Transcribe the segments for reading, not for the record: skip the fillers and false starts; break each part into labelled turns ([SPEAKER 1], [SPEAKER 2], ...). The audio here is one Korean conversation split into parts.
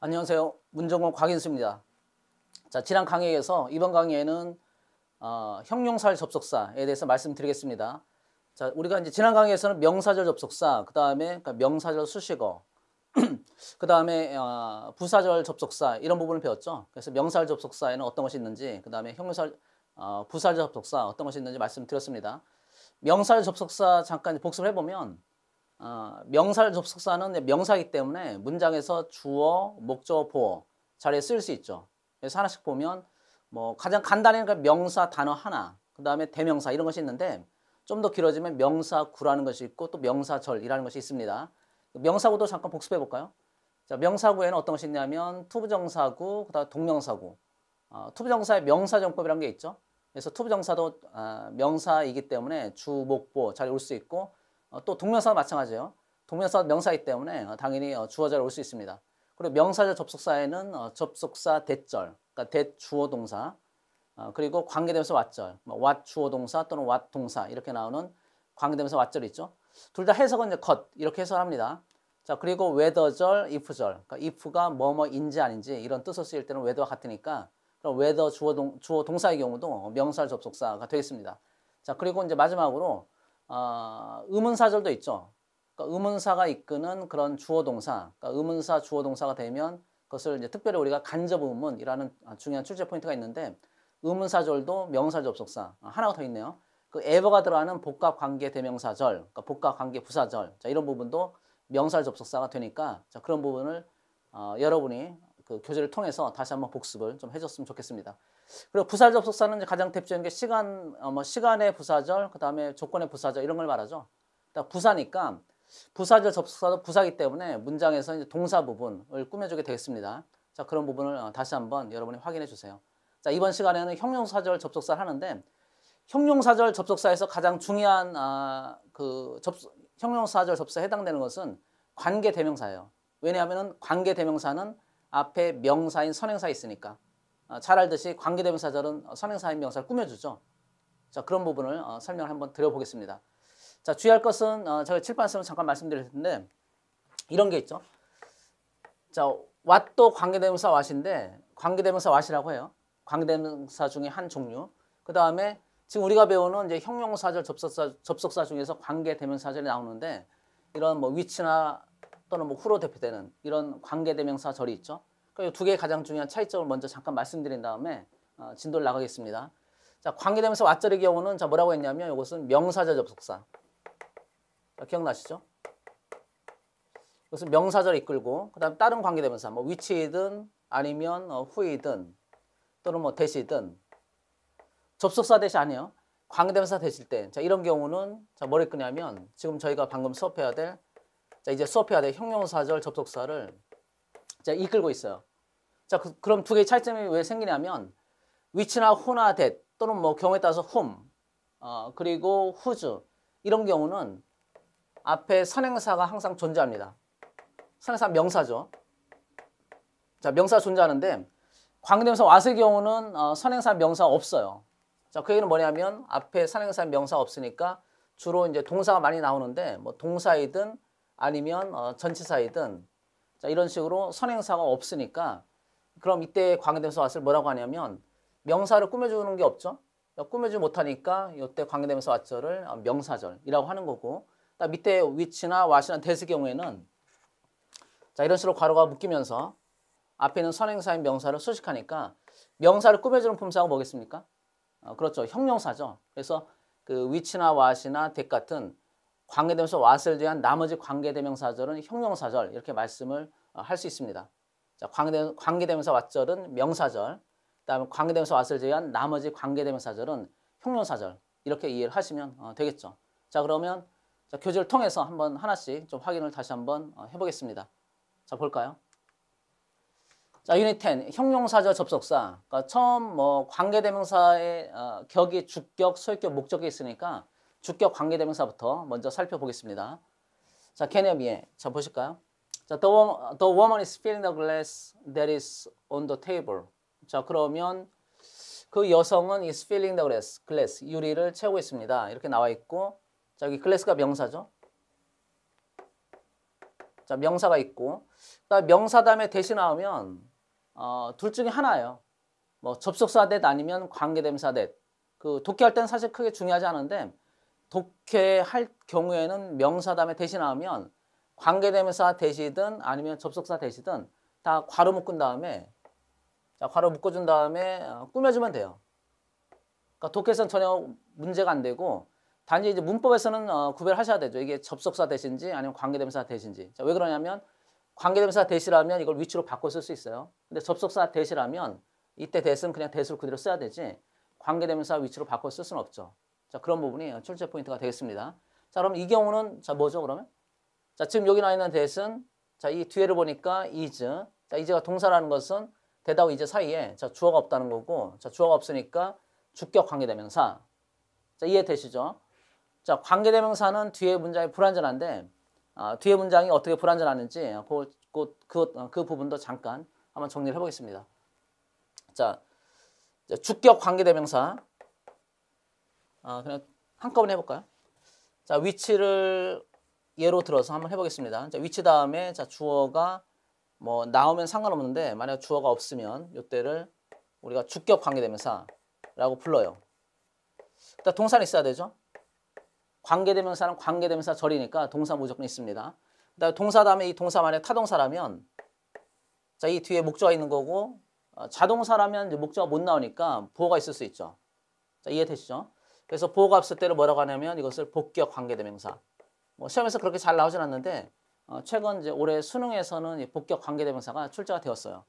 [SPEAKER 1] 안녕하세요. 문정원 곽인수입니다. 자, 지난 강의에서 이번 강의에는 형용사절 접속사에 대해서 말씀드리겠습니다. 자, 우리가 이제 지난 강의에서는 명사절 접속사, 그 다음에 명사절 수식어, 그 다음에 부사절 접속사 이런 부분을 배웠죠. 그래서 명사절 접속사에는 어떤 것이 있는지, 그 다음에 형용사 부사절 접속사 어떤 것이 있는지 말씀드렸습니다. 명사절 접속사 잠깐 복습을 해보면 명사절 접속사는 명사이기 때문에 문장에서 주어, 목적, 보어 자리에 쓰일 수 있죠. 그래서 하나씩 보면 뭐 가장 간단히 명사 단어 하나, 그 다음에 대명사 이런 것이 있는데 좀 더 길어지면 명사구라는 것이 있고 또 명사절이라는 것이 있습니다. 명사구도 잠깐 복습해 볼까요? 자, 명사구에는 어떤 것이 있냐면 투부정사구, 그다음 동명사구. 투부정사의 명사정법이라는 게 있죠. 그래서 투부정사도 명사이기 때문에 주, 목, 보 자리에 올 수 있고 또 동명사도 마찬가지예요. 동명사도 명사이기 때문에 당연히 주어자로 올 수 있습니다. 그리고 명사절 접속사에는 접속사 대절, 그러니까 대 주어 동사, 그리고 관계대명사 왓절, what 주어 동사 또는 what 동사 이렇게 나오는 관계대명사 왓절이 있죠. 둘 다 해석은 이제 것 이렇게 해석합니다. 자, 그리고 whether절, if절, 그러니까 if가 뭐뭐인지 아닌지 이런 뜻을 쓰일 때는 whether와 같으니까 그럼 whether 주어 동사의 경우도 명사절 접속사가 되겠습니다. 자, 그리고 이제 마지막으로 의문사절도 있죠. 그러니까 의문사가 이끄는 그런 주어 동사, 그러니까 의문사 주어 동사가 되면 그것을 이제 특별히 우리가 간접 의문이라는 중요한 출제 포인트가 있는데 의문사절도 명사 접속사 하나가 더 있네요. 그 ever가 들어가는 복합관계 대명사절, 그러니까 복합관계 부사절, 자, 이런 부분도 명사 접속사가 되니까 자, 그런 부분을 여러분이 그 교재를 통해서 다시 한번 복습을 좀 해줬으면 좋겠습니다. 그리고 부사 접속사는 이제 가장 대표적인 게 시간의 부사절, 그 다음에 조건의 부사절 이런 걸 말하죠. 그러니까 부사니까 부사절 접속사도 부사이기 때문에 문장에서 이제 동사 부분을 꾸며주게 되겠습니다. 자, 그런 부분을 다시 한번 여러분이 확인해 주세요. 자, 이번 시간에는 형용사절 접속사를 하는데 형용사절 접속사에서 가장 중요한 형용사절 접속사에 해당되는 것은 관계대명사예요. 왜냐하면 관계대명사는 앞에 명사인 선행사 있으니까 잘 알듯이 관계대명사절은 선행사인 명사를 꾸며주죠. 자, 그런 부분을 설명을 한번 드려보겠습니다. 자, 주의할 것은 제가 칠판에서 잠깐 말씀드릴 텐데 이런 게 있죠. 자, what도 관계대명사 what인데 관계대명사 what이라고 해요. 관계대명사 중에 한 종류. 그 다음에 지금 우리가 배우는 이제 형용사절 접속사 중에서 관계대명사절이 나오는데 이런 뭐 위치나 또는 뭐 후로 대표되는 이런 관계대명사절이 있죠. 그 두 개의 가장 중요한 차이점을 먼저 잠깐 말씀드린 다음에 진도를 나가겠습니다. 자, 관계대명사 what절의 경우는 자 뭐라고 했냐면 이것은 명사절 접속사. 자, 기억나시죠? 이것은 명사절 이끌고 그다음 다른 관계대명사 뭐 위치이든 아니면 후이든 또는 뭐 대시든 접속사 대시 아니에요. 관계대명사 대실 때 자 이런 경우는 자 뭐를 끄냐면 지금 저희가 방금 수업해야 될 자 이제 수업해야 될 형용사절 접속사를 자 이끌고 있어요. 자 그럼 두 개의 차이점이 왜 생기냐면 which나 who나 that 또는 뭐 경우에 따라서 whom 그리고 whose 이런 경우는 앞에 선행사가 항상 존재합니다. 선행사 명사죠. 자 명사 존재하는데 관계대명사 what의 경우는 선행사 명사 없어요. 자, 그 얘기는 뭐냐면 앞에 선행사 명사 없으니까 주로 이제 동사가 많이 나오는데 뭐 동사이든 아니면 전치사이든 자, 이런 식으로 선행사가 없으니까 그럼 이때 관계대명사 what을 뭐라고 하냐면 명사를 꾸며주는 게 없죠. 꾸며주지 못하니까 이때 관계대명사 what절을 명사절이라고 하는 거고 밑에 which나 what이나 that의 경우에는 자, 이런 식으로 괄호가 묶이면서 앞에 있는 선행사인 명사를 수식하니까 명사를 꾸며주는 품사가 뭐겠습니까? 그렇죠. 형용사죠. 그래서 그 which나 what이나 that 같은 관계대명사 what을 제한 나머지 관계대명사절은 형용사절 이렇게 말씀을 할 수 있습니다. 자, 관계대명사 what절은 명사절, 그다음에 관계대명사 what을 제한 나머지 관계대명사절은 형용사절 이렇게 이해를 하시면 되겠죠. 자, 그러면 자, 교재를 통해서 한번 하나씩 좀 확인을 다시 한번 해보겠습니다. 자, 볼까요? 자, 유닛 10 형용사절 접속사. 그러니까 처음 뭐 관계대명사의 격이 주격, 소유격, 목적이 있으니까 주격 관계대명사부터 먼저 살펴보겠습니다. 자, 개념이에 자 보실까요? 자, the woman is filling the glass that is on the table. 자, 그러면 그 여성은 is filling the glass 유리를 채우고 있습니다. 이렇게 나와 있고 자, 여기 glass가 명사죠. 자, 명사가 있고, 그다음에 명사 다음에 대시 나오면 둘 중에 하나예요. 뭐 접속사 대 아니면 관계대명사 대. 그 독해할 때는 사실 크게 중요하지 않은데 독해할 경우에는 명사 다음에 대시 나오면 관계대명사 대시든 아니면 접속사 대시든 다 괄호 묶은 다음에 자, 괄호 묶어준 다음에 꾸며주면 돼요. 그러니까 독해에서는 전혀 문제가 안 되고 단지 이제 문법에서는 구별하셔야 되죠. 이게 접속사 대신지 아니면 관계대명사 대신지. 자, 왜 그러냐면 관계대명사 대시라면 이걸 위치로 바꿔 쓸 수 있어요. 근데 접속사 대시라면 이때 대시는 그냥 대시로 그대로 써야 되지 관계대명사 위치로 바꿔 쓸 수는 없죠. 자, 그런 부분이 출제 포인트가 되겠습니다. 자, 그럼 이 경우는 자, 뭐죠, 그러면? 자, 지금 여기 나와 있는 대시는 자, 이 뒤에를 보니까 is. 자, is가 동사라는 것은 대다고 is 사이에 자, 주어가 없다는 거고 자, 주어가 없으니까 주격 관계대명사. 자, 이해되시죠? 자, 관계대명사는 뒤에 문장이 불완전한데 뒤에 문장이 어떻게 불완전하는지 그 부분도 잠깐 한번 정리를 해보겠습니다. 자, 주격 관계대명사 그냥 한꺼번에 해볼까요? 자, 위치를 예로 들어서 한번 해보겠습니다. 자, 위치 다음에 자, 주어가 뭐 나오면 상관없는데 만약 주어가 없으면 이때를 우리가 주격 관계대명사라고 불러요. 일단 동사는 있어야 되죠. 관계대명사는 관계대명사 절이니까 동사 무조건 있습니다. 그다음에 동사 다음에 이 동사 만약 타동사라면 자, 이 뒤에 목적어가 있는 거고 자동사라면 이제 목적어가 못 나오니까 보어가 있을 수 있죠. 자, 이해되시죠? 그래서 보어가 없을 때를 뭐라고 하냐면 이것을 복격 관계대명사. 뭐 시험에서 그렇게 잘 나오진 않는데 최근 이제 올해 수능에서는 이 복격 관계대명사가 출제가 되었어요.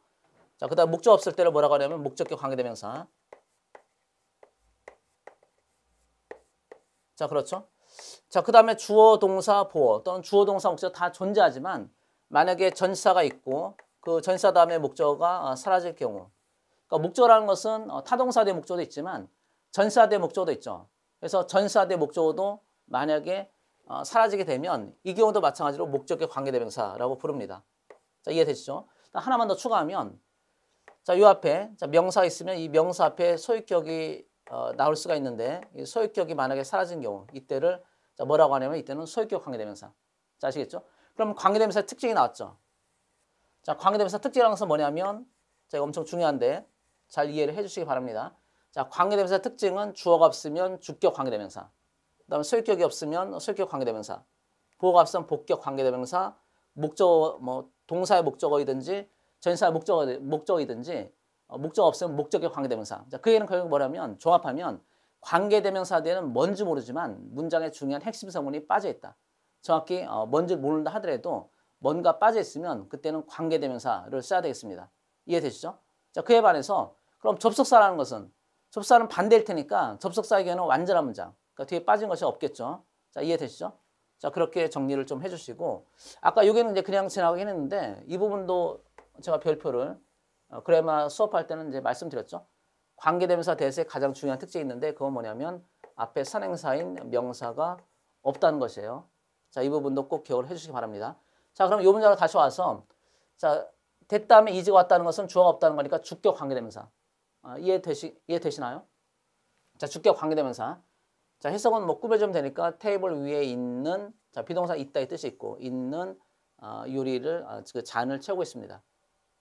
[SPEAKER 1] 자, 그다음 목적 없을 때를 뭐라고 하냐면 목적격 관계대명사. 자, 그렇죠? 자, 그 다음에 주어, 동사, 보어 또는 주어, 동사, 목적 다 존재하지만 만약에 전치사가 있고 그 전치사 다음에 목적어가 사라질 경우 그러니까 목적어라는 것은 타동사 대 목적어도 있지만 전치사 대 목적어도 있죠. 그래서 전치사 대 목적어도 만약에 사라지게 되면 이 경우도 마찬가지로 목적격 관계대명사라고 부릅니다. 자, 이해되시죠? 하나만 더 추가하면 자, 이 앞에 자, 명사가 있으면 이 명사 앞에 소유격이 나올 수가 있는데 이 소유격이 만약에 사라진 경우 이때를 자, 뭐라고 하냐면 이때는 소유격 관계대명사. 자, 아시겠죠? 그럼 관계대명사 특징이 나왔죠. 자, 관계대명사 특징이라는 것은 뭐냐면 자, 이거 엄청 중요한데 잘 이해를 해주시기 바랍니다. 자, 관계대명사 특징은 주어가 없으면 주격 관계대명사. 그다음에 소유격이 없으면 소유격 관계대명사. 보어가 없으면 복격 관계대명사. 목적어 뭐 동사의 목적어이든지 전사의 목적어이든지 목적어 없으면 목적격 관계대명사. 자, 그 얘기는 결국 뭐냐면 종합하면 관계대명사 뒤에는 뭔지 모르지만 문장의 중요한 핵심 성분이 빠져 있다. 정확히 뭔지 모른다 하더라도 뭔가 빠져 있으면 그때는 관계대명사를 써야 되겠습니다. 이해되시죠? 자, 그에 반해서 그럼 접속사라는 것은 접속사는 반대일 테니까 접속사의 경우는 완전한 문장. 그러니까 뒤에 빠진 것이 없겠죠. 자, 이해되시죠? 자, 그렇게 정리를 좀 해주시고 아까 여기는 이제 그냥 지나가긴 했는데 이 부분도 제가 별표를 그래마 수업할 때는 이제 말씀드렸죠. 관계대명사 대세의 가장 중요한 특징이 있는데 그건 뭐냐면 앞에 선행사인 명사가 없다는 것이에요. 자, 이 부분도 꼭 기억을 해주시기 바랍니다. 자, 그럼 이 문장으로 다시 와서 자, 됐다음에 이즈가 왔다는 것은 주어가 없다는 거니까 주격 관계대명사. 이해되시나요? 자, 주격 관계대명사. 자, 해석은 뭐 꾸며주면 되니까 테이블 위에 있는 자, 비동사 있다의 뜻이 있고 있는 요리를 그 잔을 채우고 있습니다.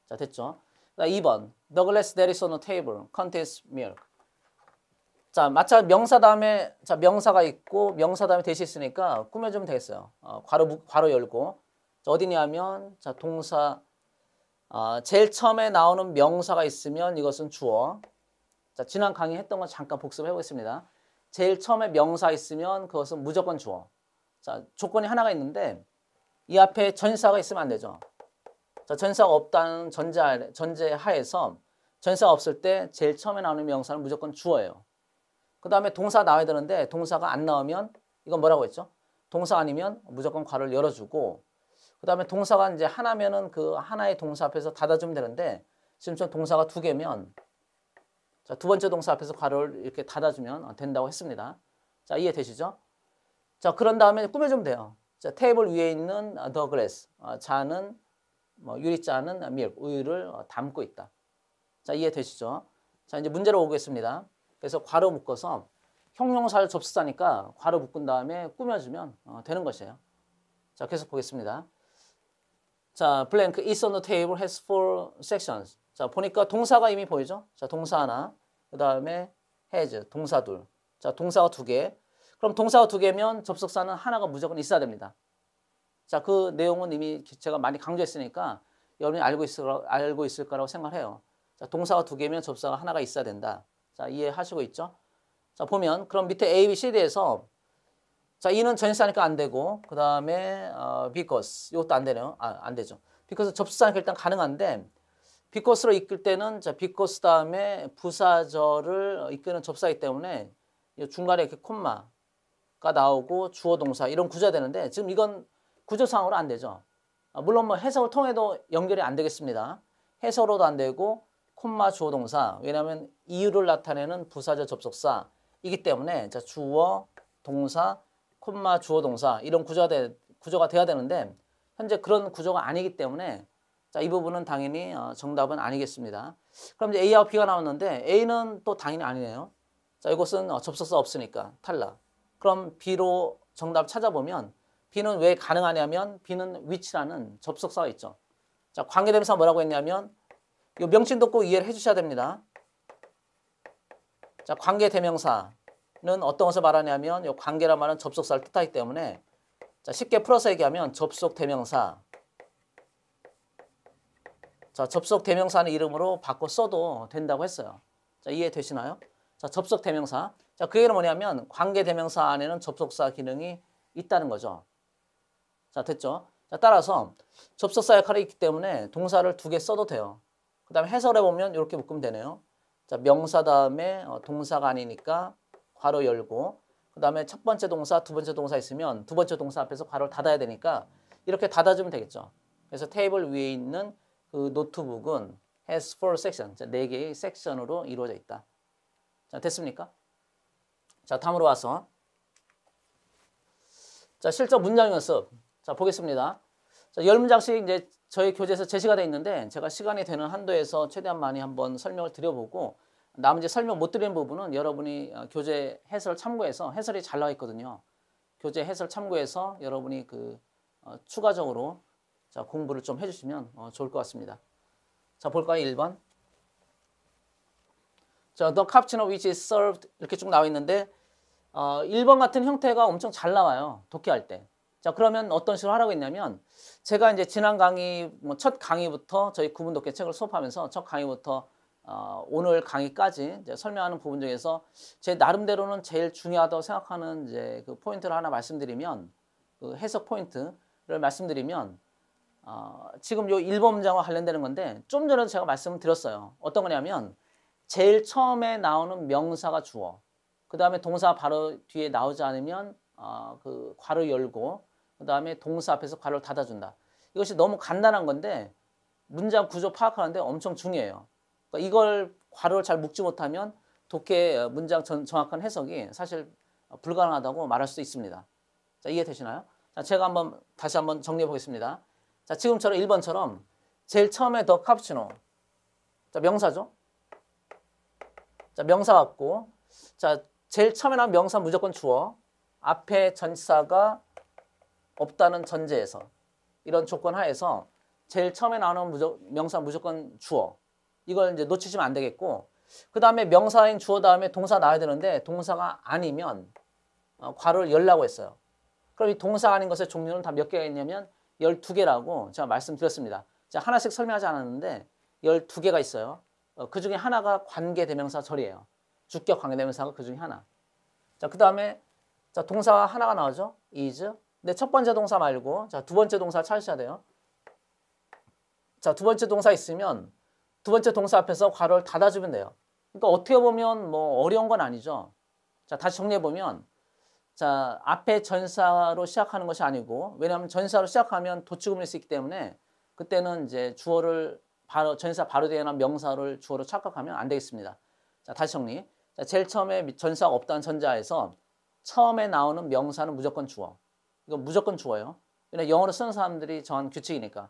[SPEAKER 1] 자, 됐죠? 2번 The glass that is on the table contains milk. 자, 마찬가지 명사 다음에 자, 명사가 있고 명사 다음에 대시 있으니까 꾸며주면 되겠어요. 괄호 열고 자, 어디냐면 자, 동사 제일 처음에 나오는 명사가 있으면 이것은 주어. 자, 지난 강의 했던 거 잠깐 복습해 보겠습니다. 제일 처음에 명사 있으면 그것은 무조건 주어. 자, 조건이 하나가 있는데 이 앞에 전치사가 있으면 안 되죠. 자, 전치사가 없다는 전제하에서 전치사가 없을 때 제일 처음에 나오는 명사는 무조건 주어예요. 그 다음에 동사 나와야 되는데 동사가 안 나오면 이건 뭐라고 했죠? 동사 아니면 무조건 괄호를 열어주고 그 다음에 동사가 이제 하나면은 그 하나의 동사 앞에서 닫아주면 되는데 지금 동사가 두 개면 자, 두 번째 동사 앞에서 괄호를 이렇게 닫아주면 된다고 했습니다. 자, 이해되시죠? 자, 그런 다음에 꾸며주면 돼요. 자, 테이블 위에 있는 the glass 잔은 뭐 유리잔은 milk 우유를 담고 있다. 자, 이해되시죠? 자, 이제 문제로 오겠습니다. 그래서 괄호 묶어서 형용사를 접수사니까 괄호 묶은 다음에 꾸며주면 되는 것이에요. 자, 계속 보겠습니다. 자, blank is on the table has four sections. 자, 보니까 동사가 이미 보이죠? 자, 동사 하나, 그 다음에 has, 동사 둘. 자, 동사가 두 개. 그럼 동사가 두 개면 접속사는 하나가 무조건 있어야 됩니다. 자, 그 내용은 이미 제가 많이 강조했으니까 여러분이 알고 있을 거라고 생각해요. 자, 동사가 두 개면 접속사가 하나가 있어야 된다. 자, 이해하시고 있죠? 자, 보면 그럼 밑에 A, B, C, D에서 자, 이는 전치사니까 안 되고 그 다음에 because 이것도 안 되네요. 안 되죠. because 접속사니까 일단 가능한데 because로 이끌 때는 자, because 다음에 부사절을 이끄는 접사이기 때문에 중간에 이렇게 콤마가 나오고 주어 동사 이런 구조가 되는데 지금 이건 구조상으로 안 되죠. 물론 뭐 해석을 통해도 연결이 안 되겠습니다. 해석으로도 안 되고 콤마 주어 동사 왜냐하면 이유를 나타내는 부사절 접속사이기 때문에 자, 주어 동사 콤마 주어 동사 이런 구조가 돼야 되는데 현재 그런 구조가 아니기 때문에 자, 이 부분은 당연히 정답은 아니겠습니다. 그럼 이제 A하고 B가 나왔는데 A는 또 당연히 아니네요. 자, 이것은 접속사 없으니까 탈락. 그럼 B로 정답 찾아보면 B는 왜 가능하냐면 B는 which라는 접속사가 있죠. 자, 관계대명사 뭐라고 했냐면 이 명칭도 꼭 이해를 해주셔야 됩니다. 자, 관계대명사는 어떤 것을 말하냐면 이 관계란 말은 접속사를 뜻하기 때문에 자, 쉽게 풀어서 얘기하면 접속대명사. 자, 접속대명사는 이름으로 바꿔 써도 된다고 했어요. 자, 이해되시나요? 자, 접속대명사. 자, 그 얘기는 뭐냐면 관계대명사 안에는 접속사 기능이 있다는 거죠. 자, 됐죠? 자, 따라서 접속사 역할이 있기 때문에 동사를 두 개 써도 돼요. 그 다음에 해설해 보면 이렇게 묶으면 되네요. 자, 명사 다음에 동사가 아니니까 괄호 열고 그 다음에 첫 번째 동사, 두 번째 동사 있으면 두 번째 동사 앞에서 괄호를 닫아야 되니까 이렇게 닫아주면 되겠죠. 그래서 테이블 위에 있는 그 노트북은 has four sections, 네 개의 섹션으로 이루어져 있다. 자, 됐습니까? 자, 다음으로 와서 자, 실전 문장 연습. 자, 보겠습니다. 자, 10문장씩 이제 저희 교재에서 제시가 되어 있는데 제가 시간이 되는 한도에서 최대한 많이 한번 설명을 드려보고 나머지 설명 못 드리는 부분은 여러분이 교재 해설 참고해서 해설이 잘 나와 있거든요. 교재 해설 참고해서 여러분이 추가적으로 자, 공부를 좀 해주시면 좋을 것 같습니다. 자, 볼까요? 1번. 자, the cappuccino which is served 이렇게 쭉 나와 있는데 1번 같은 형태가 엄청 잘 나와요. 독해할 때. 자, 그러면 어떤 식으로 하라고 했냐면 제가 이제 지난 강의 첫 강의부터 저희 구문 독해 책을 수업하면서 첫 강의부터 오늘 강의까지 이제 설명하는 부분 중에서 제 나름대로는 제일 중요하다고 생각하는 이제 그 포인트를 하나 말씀드리면 그 해석 포인트를 말씀드리면 지금 요 1번 문장과 관련되는 건데 좀 전에도 제가 말씀을 드렸어요. 어떤 거냐면 제일 처음에 나오는 명사가 주어 그 다음에 동사 바로 뒤에 나오지 않으면 그 괄호 열고 그 다음에 동사 앞에서 괄호를 닫아준다. 이것이 너무 간단한 건데 문장 구조 파악하는데 엄청 중요해요. 그러니까 이걸 괄호를 잘 묶지 못하면 독해 문장 정확한 해석이 사실 불가능하다고 말할 수 있습니다. 자, 이해되시나요? 자, 제가 다시 한번 정리해 보겠습니다. 자, 지금처럼 1번처럼 제일 처음에 더 카푸치노. 자, 명사죠? 자, 명사 같고 자, 제일 처음에 나온 명사 무조건 주어. 앞에 전치사가 없다는 전제에서 이런 조건 하에서 제일 처음에 나오는 명사 무조건 주어. 이걸 이제 놓치시면 안 되겠고 그 다음에 명사인 주어 다음에 동사 나와야 되는데 동사가 아니면 괄호를 열라고 했어요. 그럼 이 동사가 아닌 것의 종류는 다 몇 개가 있냐면 12개라고 제가 말씀드렸습니다. 제가 하나씩 설명하지 않았는데 12개가 있어요. 그 중에 하나가 관계대명사 절이에요. 주격 관계대명사가 그 중에 하나. 자, 그 다음에 자, 동사가 하나가 나오죠. is. 근데 첫 번째 동사 말고 자, 두 번째 동사 찾으셔야 돼요. 자, 두 번째 동사 있으면 두 번째 동사 앞에서 괄호를 닫아주면 돼요. 그러니까 어떻게 보면 뭐 어려운 건 아니죠. 자, 다시 정리해보면 자, 앞에 전사로 시작하는 것이 아니고 왜냐하면 전사로 시작하면 도치구문일 수 있기 때문에 그때는 이제 주어를 전사 바로 뒤에 나온 명사를 주어로 착각하면 안 되겠습니다. 자, 다시 정리. 자, 제일 처음에 전사가 없다는 전자에서 처음에 나오는 명사는 무조건 주어. 이거 무조건 주어예요. 왜냐면 영어로 쓰는 사람들이 정한 규칙이니까.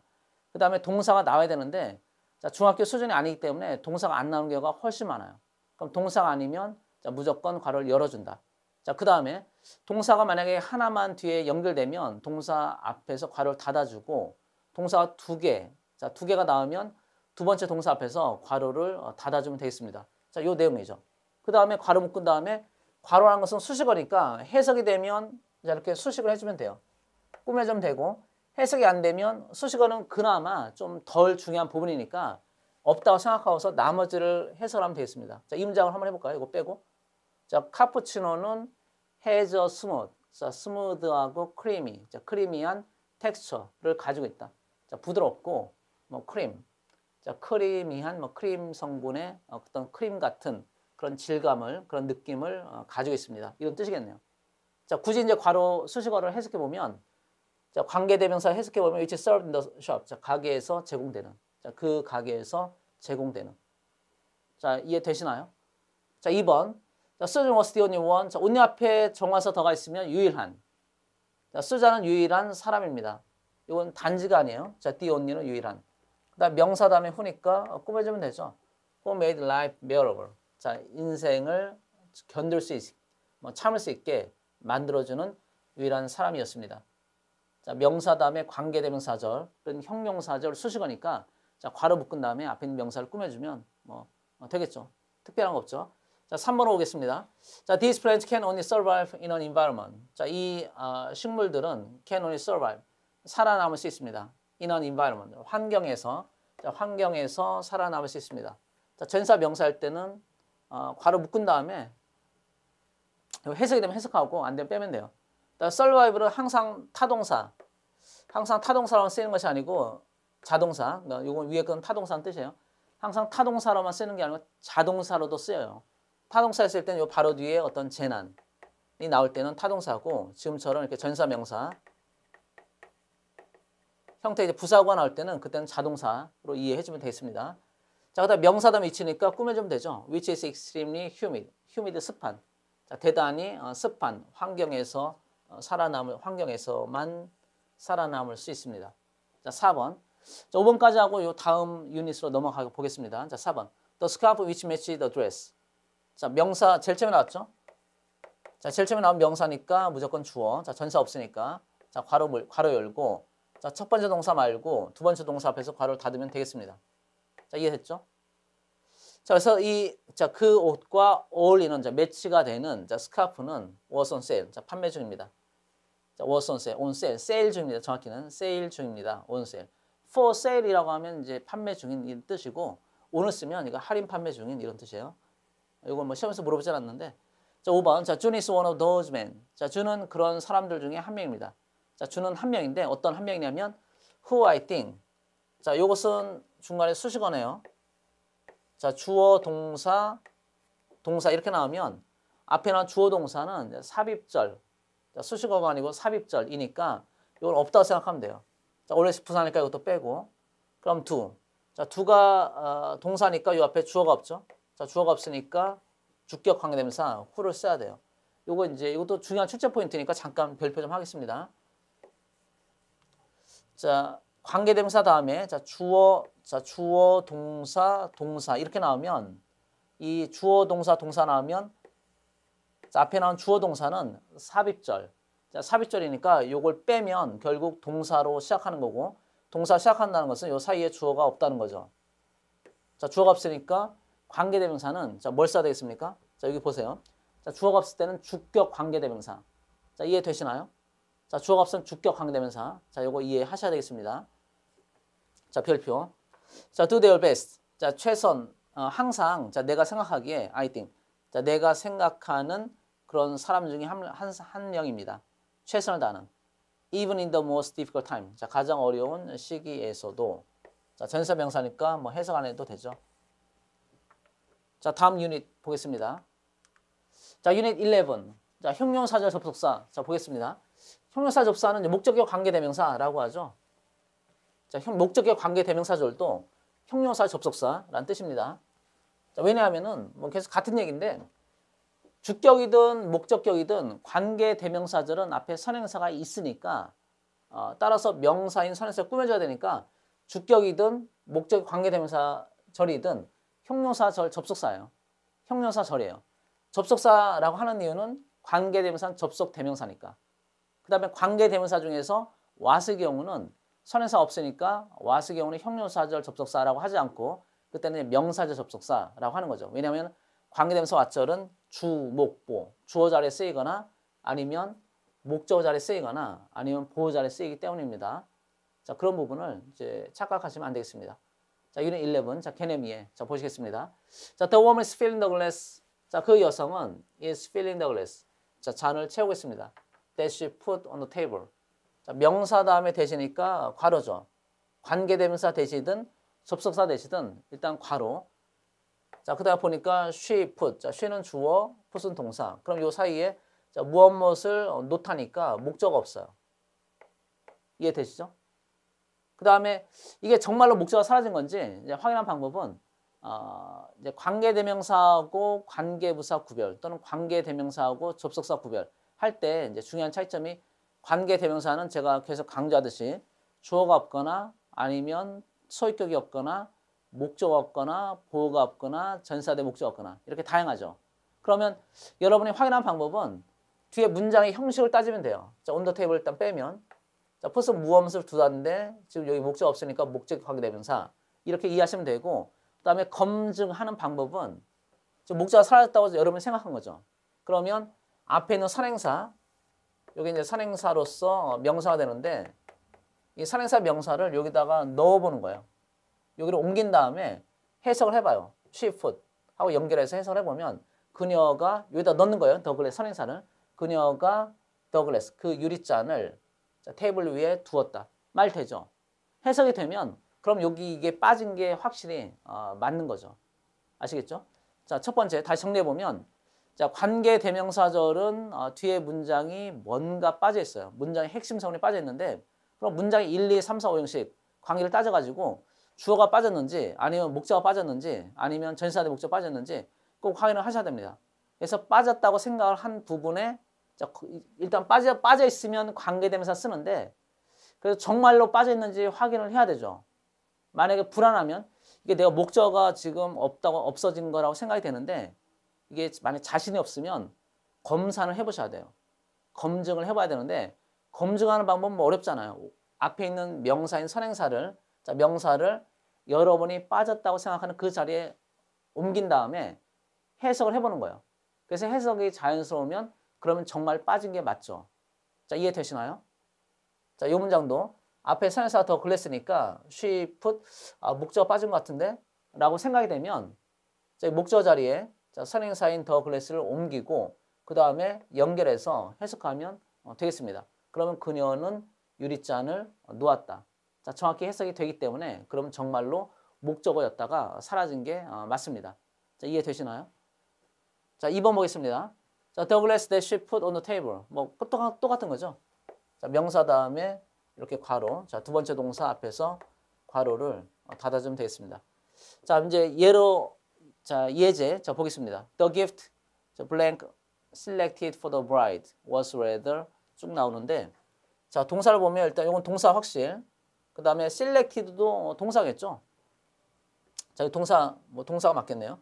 [SPEAKER 1] 그 다음에 동사가 나와야 되는데 자, 중학교 수준이 아니기 때문에 동사가 안 나오는 경우가 훨씬 많아요. 그럼 동사가 아니면 자, 무조건 괄호를 열어준다. 자, 그 다음에 동사가 만약에 하나만 뒤에 연결되면 동사 앞에서 괄호를 닫아주고 동사가 두 개. 자, 두 개가 나오면 두 번째 동사 앞에서 괄호를 닫아주면 되겠습니다. 자, 요 내용이죠. 그 다음에 괄호 묶은 다음에 괄호라는 것은 수식어니까 해석이 되면 이렇게 수식을 해주면 돼요. 꾸며주면 되고 해석이 안 되면 수식어는 그나마 좀 덜 중요한 부분이니까 없다고 생각하고서 나머지를 해석하면 되겠습니다. 자, 이 문장을 한번 해볼까요? 이거 빼고. 자, 카푸치노는 has a smooth. 자, 스무드하고 크리미. 자, 크리미한 텍스처를 가지고 있다. 자, 부드럽고 뭐 크림. 자, 크리미한 뭐 크림 성분의 어떤 크림 같은 그런 질감을 그런 느낌을 가지고 있습니다. 이런 뜻이겠네요. 자, 굳이 이제 괄호 수식어를 해석해 보면 자, 관계대명사 해석해 보면 which is served in the shop. 자, 가게에서 제공되는. 자, 그 가게에서 제공되는. 자, 이해되시나요? 자, 2번. 자, Susan was the only one. 자, only 앞에 정관사 더가 있으면 유일한. 자, 수자는 유일한 사람입니다. 이건 단지가 아니에요. 자, the only는 유일한. 그다음 명사 다음에 who니까 꾸며주면 되죠. Who made life bearable. 자, 인생을 견딜 수 있게, 뭐 참을 수 있게 만들어주는 유일한 사람이었습니다. 자, 명사 다음에 관계대명사절, 또는 형용사절 수식어니까 자, 괄호 묶은 다음에 앞에 있는 명사를 꾸며주면 뭐 되겠죠. 특별한 거 없죠. 자, 3번으로 오겠습니다. 자, these plants can only survive in an environment. 자, 이 식물들은 can only survive. 살아남을 수 있습니다. in an environment. 환경에서. 자, 환경에서 살아남을 수 있습니다. 자, 전사 명사할 때는 괄호 묶은 다음에 해석이 되면 해석하고 안 되면 빼면 돼요. survive는 항상 타동사. 항상 타동사로만 쓰이는 것이 아니고 자동사. 이건 위에 건 타동사는 뜻이에요. 항상 타동사로만 쓰는 게 아니고 자동사로도 쓰여요. 타동사 쓸 때는 요 바로 뒤에 어떤 재난이 나올 때는 타동사고 지금처럼 이렇게 전사명사 형태 이제 부사구가 나올 때는 그때는 자동사로 이해해주면 되겠습니다. 자, 그다음 명사 다음에 위치니까 꾸며주면 되죠. Which is extremely humid. humid 습한. 자, 대단히 습한 환경에서 환경에서만 살아남을 수 있습니다. 자, 4번. 자, 5번까지 하고 요 다음 유닛으로 넘어가 보겠습니다. 자, 4번. The scarf which matches the dress. 자, 명사 제일 처음에 나왔죠? 자, 제일 처음에 나온 명사니까 무조건 주어. 자, 전사 없으니까. 자, 괄호 열고. 자, 첫 번째 동사 말고 두 번째 동사 앞에서 괄호를 닫으면 되겠습니다. 자, 이해됐죠? 자, 그래서 그 옷과 어울리는 매치가 되는 스카프는 was on sale. 자, 판매 중입니다. 자, was on sale, on sale, 세일 중입니다. 정확히는 세일 중입니다. on sale. for sale이라고 하면 이제 판매 중인 이 뜻이고 on을 쓰면 이거 할인 판매 중인 이런 뜻이에요. 이건 뭐 시험에서 물어보지 않았는데. 자, 5번. 자, June is one of those men. 자, 준은 그런 사람들 중에 한 명입니다. 자, 준은 한 명인데 어떤 한 명이냐면 who I think. 자, 이것은 중간에 수식어네요. 자, 주어, 동사 이렇게 나오면 앞에 나온 주어 동사는 삽입절. 자, 수식어가 아니고 삽입절이니까 이걸 없다고 생각하면 돼요. 자, 원래 부사니까 이것도 빼고. 그럼 do. 자, do가 동사니까 이 앞에 주어가 없죠. 자, 주어가 없으니까 주격 관계대명사 who를 써야 돼요. 이것도 중요한 출제 포인트니까 잠깐 별표 좀 하겠습니다. 자, 관계대명사 다음에 주어, 동사 이렇게 나오면 이 주어, 동사 나오면 자, 앞에 나온 주어 동사는 삽입절. 자, 삽입절이니까 이걸 빼면 결국 동사로 시작하는 거고 동사 시작한다는 것은 이 사이에 주어가 없다는 거죠. 자, 주어가 없으니까 관계대명사는 자, 뭘 써야 되겠습니까? 자, 여기 보세요. 자, 주어가 없을 때는 주격 관계대명사. 자, 이해되시나요? 자, 주어가 없으면 주격 관계대명사. 자, 요거 이해하셔야 되겠습니다. 자, 별표. 자, do their best. 자, 최선. 항상 자, 내가 생각하기에 I think. 자, 내가 생각하는 그런 사람 중에 한 명입니다. 최선을 다하는. Even in the most difficult time. 자, 가장 어려운 시기에서도. 자, 전사명사니까 뭐 해석 안 해도 되죠. 자, 다음 유닛 보겠습니다. 자, 유닛 11. 자, 형용사절 접속사. 자, 보겠습니다. 형용사 접사는 목적격 관계대명사라고 하죠. 자, 목적격 관계대명사절도 형용사 접속사라는 뜻입니다. 자, 왜냐하면은 뭐 계속 같은 얘기인데 주격이든 목적격이든 관계대명사절은 앞에 선행사가 있으니까 따라서 명사인 선행사를 꾸며줘야 되니까 주격이든 목적 관계대명사절이든 형용사절 접속사예요. 형용사절이에요. 접속사라고 하는 이유는 관계대명사는 접속대명사니까. 그 다음에 관계대명사 중에서 was의 경우는 선행사 없으니까 was의 경우는 형용사절 접속사라고 하지 않고 그때는 명사절 접속사라고 하는 거죠. 왜냐하면 관계대명사 what절은 주, 목, 보, 주어 자리에 쓰이거나 아니면 목적어 자리에 쓰이거나 아니면 보호 자리에 쓰이기 때문입니다. 자, 그런 부분을 이제 착각하시면 안 되겠습니다. 자, 유닛 11. 자, 개념이에. 자, 보시겠습니다. 자, the woman is filling the glass. 자, 그 여성은 is filling the glass. 자, 잔을 채우고 있습니다. That she put on the table. 자, 명사 다음에 대시니까 괄호죠. 관계대명사 대시든 접속사 대시든 일단 괄호. 자, 그다음 보니까 she put. 자, she는 주어, put은 동사. 그럼 요 사이에 자, 무엇을 놓다니까 목적어 없어요. 이해되시죠? 그 다음에 이게 정말로 목적어가 사라진 건지 이제 확인한 방법은 이제 관계대명사하고 관계부사 구별 또는 관계대명사하고 접속사 구별 할 때 이제 중요한 차이점이 관계대명사는 제가 계속 강조하듯이 주어가 없거나 아니면 소유격이 없거나 목적어가 없거나 보호가 없거나 전사대 목적어가 없거나 이렇게 다양하죠. 그러면 여러분이 확인한 방법은 뒤에 문장의 형식을 따지면 돼요. 자, on the table 일단 빼면 자, put은 무엇을 두다는데 지금 여기 목적 없으니까 목적 관계대명사 이렇게 이해하시면 되고 그 다음에 검증하는 방법은 지금 목적어가 사라졌다고 여러분이 생각한 거죠. 그러면 앞에 있는 선행사 여기 이제 선행사로서 명사가 되는데 이 선행사 명사를 여기다가 넣어보는 거예요. 여기를 옮긴 다음에 해석을 해봐요. she put 하고 연결해서 해석을 해보면 그녀가 여기다 넣는 거예요. the glass 선행사를. 그녀가 the glass 그 유리잔을 자, 테이블 위에 두었다. 말 되죠? 해석이 되면 그럼 여기 이게 빠진 게 확실히 맞는 거죠. 아시겠죠? 자, 첫 번째 다시 정리해보면 자, 관계대명사절은 뒤에 문장이 뭔가 빠져 있어요. 문장의 핵심성이 빠져 있는데 그럼 문장이 1, 2, 3, 4, 5, 0씩 관계를 따져가지고 주어가 빠졌는지 아니면 목적어가 빠졌는지 아니면 전치사대 목적어 빠졌는지 꼭 확인을 하셔야 됩니다. 그래서 빠졌다고 생각을 한 부분에 자, 일단 빠져 있으면 관계대명사 쓰는데 그래서 정말로 빠져 있는지 확인을 해야 되죠. 만약에 불안하면 이게 내가 목적어가 지금 없어진 거라고 생각이 되는데 이게 만약 자신이 없으면 검사를 해보셔야 돼요. 검증을 해봐야 되는데 검증하는 방법은 뭐 어렵잖아요. 앞에 있는 명사인 선행사를 자, 명사를 여러분이 빠졌다고 생각하는 그 자리에 옮긴 다음에 해석을 해보는 거예요. 그래서 해석이 자연스러우면 그러면 정말 빠진 게 맞죠. 자, 이해되시나요? 자, 이 문장도 앞에 선행사가 더 글래스니까 she put 목적어 빠진 것 같은데 라고 생각이 되면 자, 목적어 자리에 자, 선행사인 더 글래스를 옮기고 그 다음에 연결해서 해석하면 되겠습니다. 그러면 그녀는 유리잔을 놓았다. 자, 정확히 해석이 되기 때문에 그러면 정말로 목적어였다가 사라진 게 맞습니다. 자, 이해되시나요? 자, 2번 보겠습니다. 자, the glass that she put on the table. 뭐 똑같은 거죠. 자, 명사 다음에 이렇게 괄호. 자, 두 번째 동사 앞에서 괄호를 닫아주면 되겠습니다. 자, 이제 예로 자, 예제 자 보겠습니다. The gift 자, blank selected for the bride was rather 쭉 나오는데 자, 동사를 보면 일단 이건 동사 확실. 그 다음에 selected도 동사겠죠. 자, 동사가 맞겠네요.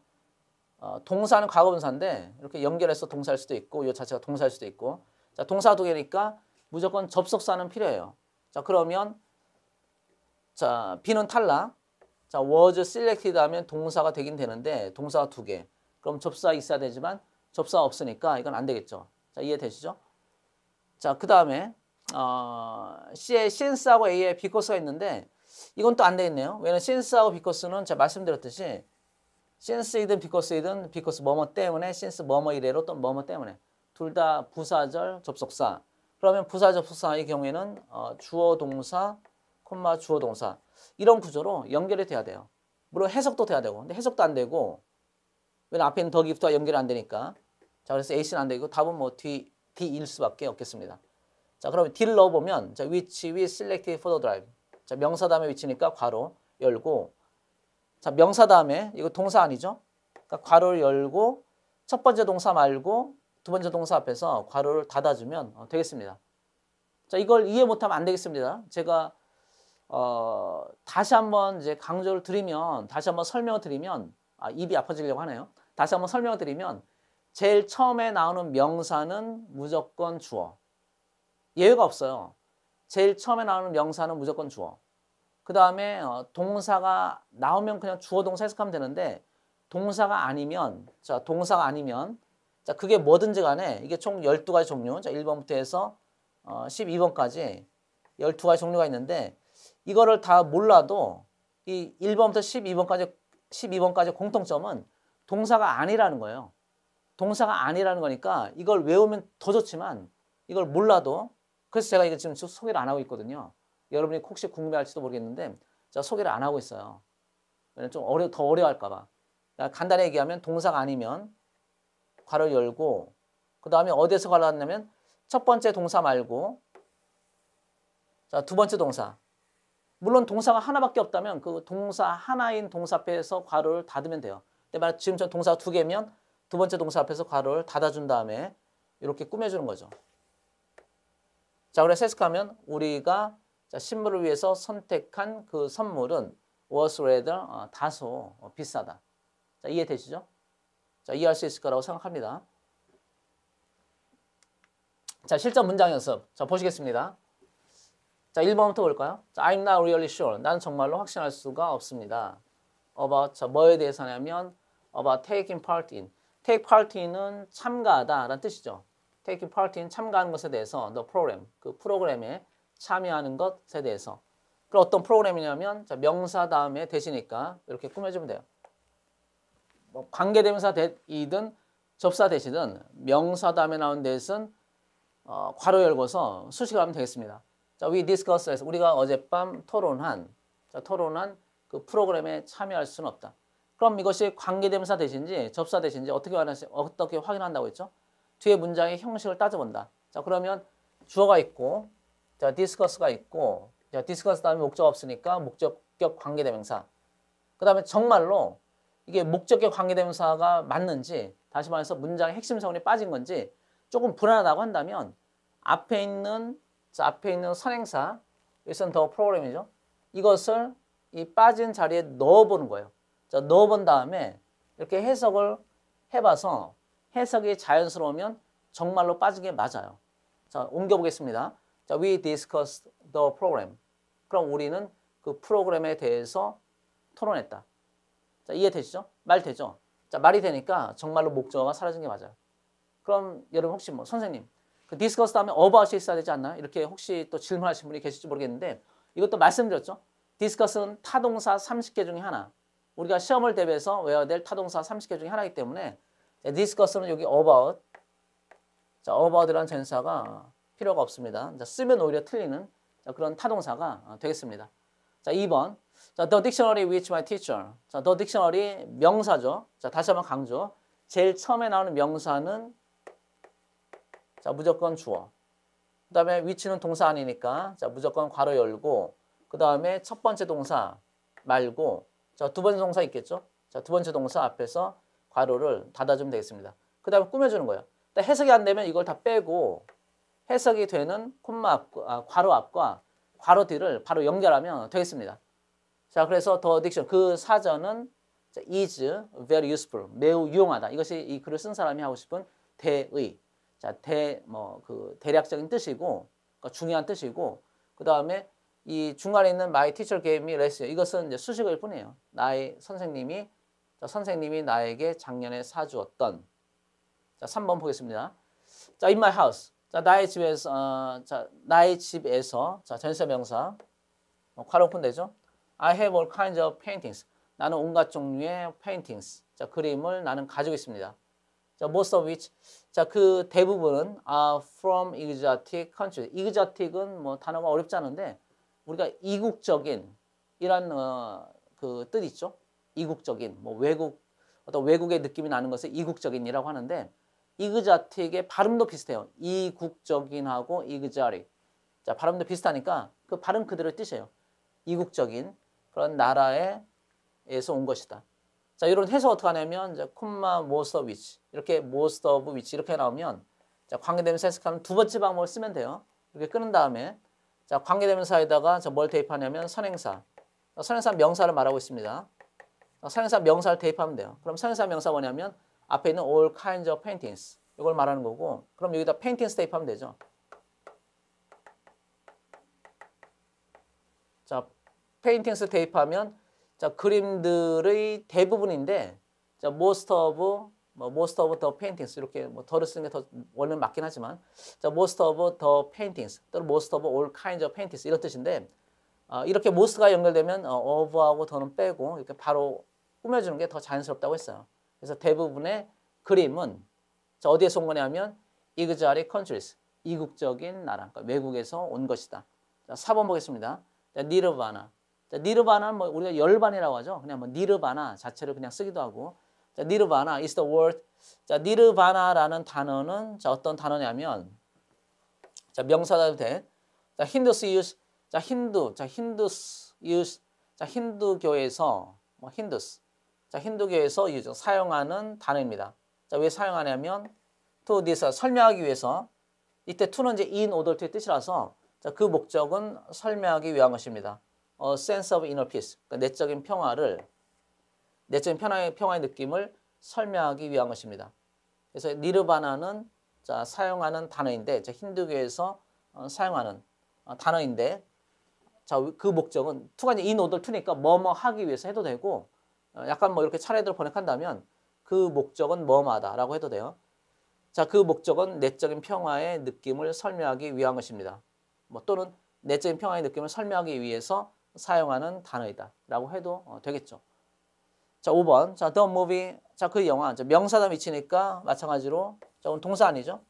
[SPEAKER 1] 동사는 과거분사인데 이렇게 연결해서 동사일 수도 있고 이 자체가 동사일 수도 있고 자, 동사 두 개니까 무조건 접속사는 필요해요. 자, 그러면 자, B는 탈락. 자, was selected 하면 동사가 되긴 되는데 동사가 두 개. 그럼 접수가 있어야 되지만 접수가 없으니까 이건 안 되겠죠. 자, 이해되시죠? 자, 그 다음에 C에 since하고 A에 because가 있는데 이건 또 안 되겠네요. 왜냐면 since하고 because는 제가 말씀드렸듯이 since이든 because이든 because 뭐뭐 때문에 since 뭐뭐 이래로 또 뭐뭐 때문에 둘 다 부사절 접속사. 그러면 부사 접속사의 경우에는 주어 동사 콤마 주어 동사 이런 구조로 연결이 돼야 돼요. 물론 해석도 돼야 되고 근데 해석도 안 되고 왜냐면 앞에 있는 더 기프트와 연결이 안 되니까 자, 그래서 A씨는 안 되고 답은 뭐 D일 수밖에 없겠습니다. 자, 그러면 D를 넣어보면 자, which we selected for the drive. 자, 명사 다음에 위치니까 괄호 열고 자, 명사 다음에 이거 동사 아니죠? 그러니까 괄호를 열고 첫 번째 동사 말고 두 번째 동사 앞에서 괄호를 닫아주면 되겠습니다. 자, 이걸 이해 못하면 안 되겠습니다. 제가 다시 한번 이제 강조를 드리면 다시 한번 설명을 드리면 입이 아파지려고 하네요. 다시 한번 설명을 드리면 제일 처음에 나오는 명사는 무조건 주어. 예외가 없어요. 제일 처음에 나오는 명사는 무조건 주어. 그 다음에 동사가 나오면 그냥 주어 동사 해석하면 되는데 동사가 아니면 자 그게 뭐든지 간에 이게 총 12가지 종류. 자 1번부터 해서 12번까지 12가지 종류가 있는데 이거를 다 몰라도 이 1번부터 12번까지 공통점은 동사가 아니라는 거예요. 동사가 아니라는 거니까 이걸 외우면 더 좋지만 이걸 몰라도 그래서 제가 이거 지금 소개를 안 하고 있거든요. 여러분이 혹시 궁금해할지도 모르겠는데 제가 소개를 안 하고 있어요. 왜냐면 좀 더 어려워할까 봐. 그러니까 간단히 얘기하면 동사가 아니면 괄호 열고 그 다음에 어디에서 괄호 닫냐면 첫 번째 동사 말고 자, 두 번째 동사. 물론 동사가 하나밖에 없다면 그 동사 하나인 동사 앞에서 괄호를 닫으면 돼요. 근데 만약 지금 전 동사가 두 개면 두 번째 동사 앞에서 괄호를 닫아준 다음에 이렇게 꾸며주는 거죠. 자, 그래서 해석하면 우리가 신부를 위해서 선택한 그 선물은 was rather 다소 비싸다. 자, 이해되시죠? 자, 이해할 수 있을 거라고 생각합니다. 자, 실전 문장 연습. 자, 보시겠습니다. 자, 1번부터 볼까요? 자, I'm not really sure. 나는 정말로 확신할 수가 없습니다. about, 자, 뭐에 대해서냐면 about taking part in. take part in은 참가하다 라는 뜻이죠. taking part in, 참가하는 것에 대해서 the program, 그 프로그램에 참여하는 것에 대해서. 그럼 어떤 프로그램이냐면 자, 명사 다음에 대시니까 이렇게 꾸며주면 돼요. 뭐 관계대명사이든 접사 대시든 명사 다음에 나온 대신 괄호 열고서 수식을 하면 되겠습니다. 자, we discussed, 우리가 어젯밤 토론한 그 프로그램에 참여할 수는 없다. 그럼 이것이 관계대명사 대신지 접사 대신지 어떻게 확인한다고 했죠? 뒤에 문장의 형식을 따져본다. 자, 그러면 주어가 있고, 자, discuss가 있고, 자, discuss 다음에 목적 없으니까 목적격 관계대명사. 그 다음에 정말로 이게 목적격 관계대명사가 맞는지, 다시 말해서 문장의 핵심 성분이 빠진 건지 조금 불안하다고 한다면 앞에 있는 선행사, 이것은 더 프로그램이죠. 이것을 이 빠진 자리에 넣어보는 거예요. 자, 넣어본 다음에 이렇게 해석을 해봐서 해석이 자연스러우면 정말로 빠진 게 맞아요. 자, 옮겨보겠습니다. 자, we discussed the program. 그럼 우리는 그 프로그램에 대해서 토론했다. 자, 이해되시죠? 말 되죠? 자, 말이 되니까 정말로 목적어가 사라진 게 맞아요. 그럼 여러분 혹시 뭐 선생님 그 discuss 다음에 about이 있어야 되지 않나? 이렇게 혹시 또 질문하신 분이 계실지 모르겠는데 이것도 말씀드렸죠? discuss은 타동사 30개 중에 하나. 우리가 시험을 대비해서 외워야 될 타동사 30개 중에 하나이기 때문에 discuss는 여기 about, 자, about이라는 전사가 필요가 없습니다. 자, 쓰면 오히려 틀리는 그런 타동사가 되겠습니다. 자, 2번. 자, the dictionary which my teacher. 자, the dictionary 명사죠. 자, 다시 한번 강조. 제일 처음에 나오는 명사는 자, 무조건 주어. 그 다음에 which는 동사 아니니까 자, 무조건 괄호 열고 그 다음에 첫 번째 동사 말고 자, 두 번째 동사 있겠죠? 자, 두 번째 동사 앞에서 괄호를 닫아주면 되겠습니다. 그 다음에 꾸며주는 거예요. 해석이 안 되면 이걸 다 빼고 해석이 되는 콤마 앞, 괄호 앞과 괄호 뒤를 바로 연결하면 되겠습니다. 자, 그래서 the diction, 그 사전은 is very useful, 매우 유용하다. 이것이 이 글을 쓴 사람이 하고 싶은 대의, 자, 그 대략적인 뜻이고, 그러니까 중요한 뜻이고, 그 다음에 이 중간에 있는 my teacher gave me lesson, 이것은 이제 수식어일 뿐이에요. 나의 선생님이 나에게 작년에 사주었던. 자, 3번 보겠습니다. 자, in my house. 자, 나의 집에서, 자, 전세 명사. 괄호 오픈 되죠? I have all kinds of paintings. 나는 온갖 종류의 paintings. 자, 그림을 나는 가지고 있습니다. 자, most of which. 자, 그 대부분은 are from exotic countries. exotic은 뭐 단어가 어렵지 않은데, 우리가 이국적인, 이란, 그 뜻 있죠? 이국적인, 뭐 어떤 외국의 느낌이 나는 것을 이국적인이라고 하는데, exotic의 발음도 비슷해요. 이국적인하고 exotic. 자, 발음도 비슷하니까 그 발음 그대로 뜻이에요. 이국적인 그런 나라에서 온 것이다. 자, 이런 해석 어떻게 하냐면 이제 콤마 most of which 이렇게 most of which 이렇게 나오면 자, 관계대명사 해석하는 두 번째 방법을 쓰면 돼요. 이렇게 끊은 다음에 자, 관계대명사에다가 뭘 대입하냐면 선행사. 선행사 명사를 말하고 있습니다. 선행사 명사를 대입하면 돼요. 그럼 선행사 명사가 뭐냐면 앞에 있는 all kinds of paintings 이걸 말하는 거고 그럼 여기다 paintings 대입하면 되죠. 자, paintings 대입하면 자, 그림들의 대부분인데 자, most of the paintings 이렇게 뭐 더를 쓰는 게 더 원래는 맞긴 하지만 자, most of the paintings 또는 most of all kinds of paintings 이런 뜻인데 이렇게 most가 연결되면 of하고 더는 빼고 이렇게 바로 꾸며주는 게 더 자연스럽다고 했어요. 그래서 대부분의 그림은 자, 어디에서 온 거냐면 exotic countries 이국적인 나라, 그러니까 외국에서 온 것이다. 자, 4번 보겠습니다. 자, 니르바나. 자, 니르바나는 뭐 우리가 열반이라고 하죠. 그냥 뭐 니르바나 자체를 그냥 쓰기도 하고. 자, 니르바나 is the word. 자, 니르바나라는 단어는 자, 어떤 단어냐면 자, 명사도 돼. 자, 힌두스 use. 자, 힌두스 use. 자, 힌두교에서 뭐 힌두스. 자, 힌두교에서 사용하는 단어입니다. 자, 왜 사용하냐면 to this 설명하기 위해서 이때 to는 이제 in order to의 뜻이라서 자, 그 목적은 설명하기 위한 것입니다. sense of inner peace. 그러니까 내적인 평화의 느낌을 설명하기 위한 것입니다. 그래서 니르바나는 자, 사용하는 단어인데 자, 힌두교에서 사용하는 단어인데 자, 그 목적은 to가 이제 in order to니까 뭐뭐 하기 위해서 해도 되고 약간 뭐 이렇게 차례대로 번역한다면 그 목적은 뭐뭐하다라고 해도 돼요. 자, 그 목적은 내적인 평화의 느낌을 설명하기 위한 것입니다. 뭐 또는 내적인 평화의 느낌을 설명하기 위해서 사용하는 단어이다 라고 해도 되겠죠. 자, 5번. 자, the movie. 자, 그 영화. 자, 명사다 위치니까 마찬가지로 자, 오늘 동사 아니죠?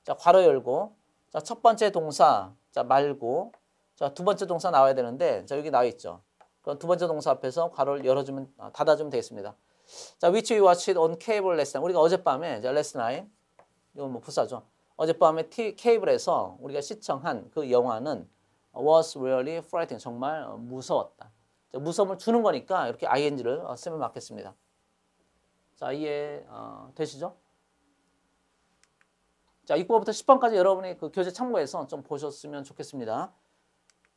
[SPEAKER 1] 자, 괄호 열고. 자, 첫 번째 동사. 자, 말고. 자, 두 번째 동사 나와야 되는데 자, 여기 나와 있죠. 그럼 두 번째 동사 앞에서 괄호를 열어주면 닫아주면 되겠습니다. 자, which we watched on cable last night. 우리가 어젯밤에 자, last night. 이건 뭐 부사죠. 어젯밤에 케이블에서 우리가 시청한 그 영화는 was really frightening. 정말 무서웠다. 자, 무서움을 주는 거니까 이렇게 ing를 쓰면 맞겠습니다. 자, 이해 되시죠? 자, 6번부터 10번까지 여러분이 그 교재 참고해서 좀 보셨으면 좋겠습니다.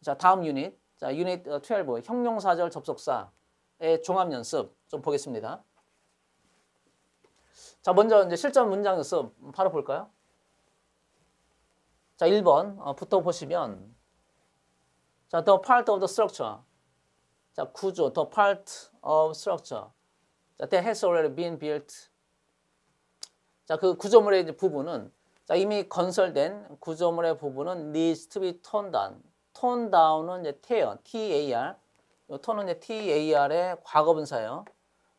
[SPEAKER 1] 자, 다음 유닛. 자, 유닛 12 형용사절 접속사의 종합 연습 좀 보겠습니다. 자, 먼저 이제 실전 문장 연습 바로 볼까요? 자, 1번부터 보시면 자, the part of the structure. 자, 구조, the part of structure. 자, that has already been built. 자, 그 구조물의 이제 부분은 자, 이미 건설된 구조물의 부분은 needs to be torn down. torn down은 이제 tear, T-A-R. torn은 이제 T-A-R의 과거분사예요.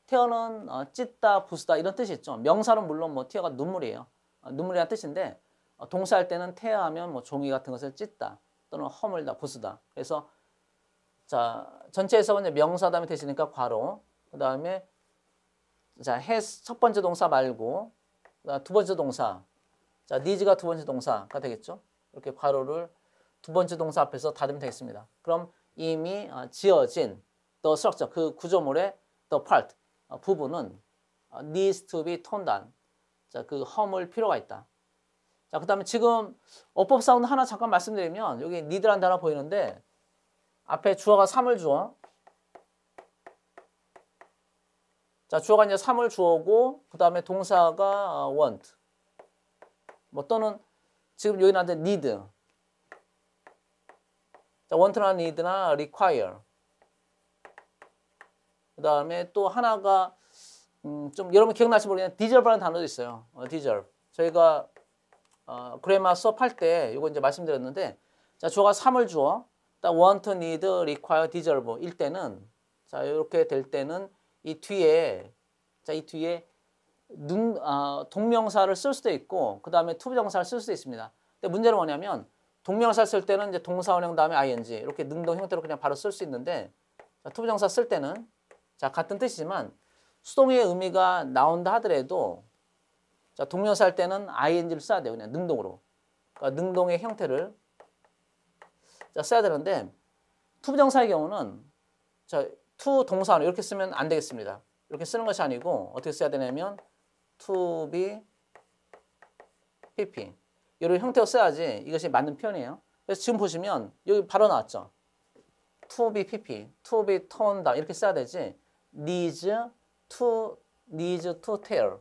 [SPEAKER 1] tear는 찢다, 부수다 이런 뜻이 있죠. 명사는 물론 뭐 tear가 눈물이에요. 눈물이라는 뜻인데 동사할 때는 tear하면 뭐 종이 같은 것을 찢다 또는 허물다, 부수다. 그래서 자, 전체 해석은 이제 명사 다음에 되시니까 괄호. 그다음에 자, has 첫 번째 동사 말고 두 번째 동사. 자, needs가 두 번째 동사가 되겠죠. 이렇게 괄호를 두 번째 동사 앞에서 닫으면 되겠습니다. 그럼 이미 지어진 the structure 그 구조물의 the part 부분은 needs to be torn down. 자, 그 허물 필요가 있다. 자, 그다음에 지금 어법 사운드 하나 잠깐 말씀드리면 여기 need라는 단어 보이는데 앞에 주어가 3을 주어. 자, 주어가 이제 3을 주어고 그다음에 동사가 want. 뭐 또는 지금 여기 나한테 need. 자, want나 need나 require. 그다음에 또 하나가 좀 여러분 기억나실지 모르겠는데 deserve라는 단어도 있어요. deserve. 저희가 그래마 수업할 때 이거 이제 말씀드렸는데 자, 주어가 3을 주어. 딱 want, need, require, deserve 일 때는 자, 이렇게 될 때는 이 뒤에 동명사를 쓸 수도 있고 그다음에 투부정사를 쓸 수도 있습니다. 근데 문제는 뭐냐면 동명사 쓸 때는 이제 동사원형 다음에 ing 이렇게 능동 형태로 그냥 바로 쓸 수 있는데 자, 투부정사 쓸 때는 자, 같은 뜻이지만 수동의 의미가 나온다 하더라도 자, 동명사 할 때는 ing를 써야 돼요. 그냥 능동으로. 그러니까 능동의 형태를 자, 써야 되는데 투부정사의 경우는 자, to 동사원형 이렇게 쓰면 안 되겠습니다. 이렇게 쓰는 것이 아니고 어떻게 써야 되냐면 to be pp 이런 형태로 써야지 이것이 맞는 표현이에요. 그래서 지금 보시면 여기 바로 나왔죠. to be pp, to be torn down 이렇게 써야 되지 needs to tear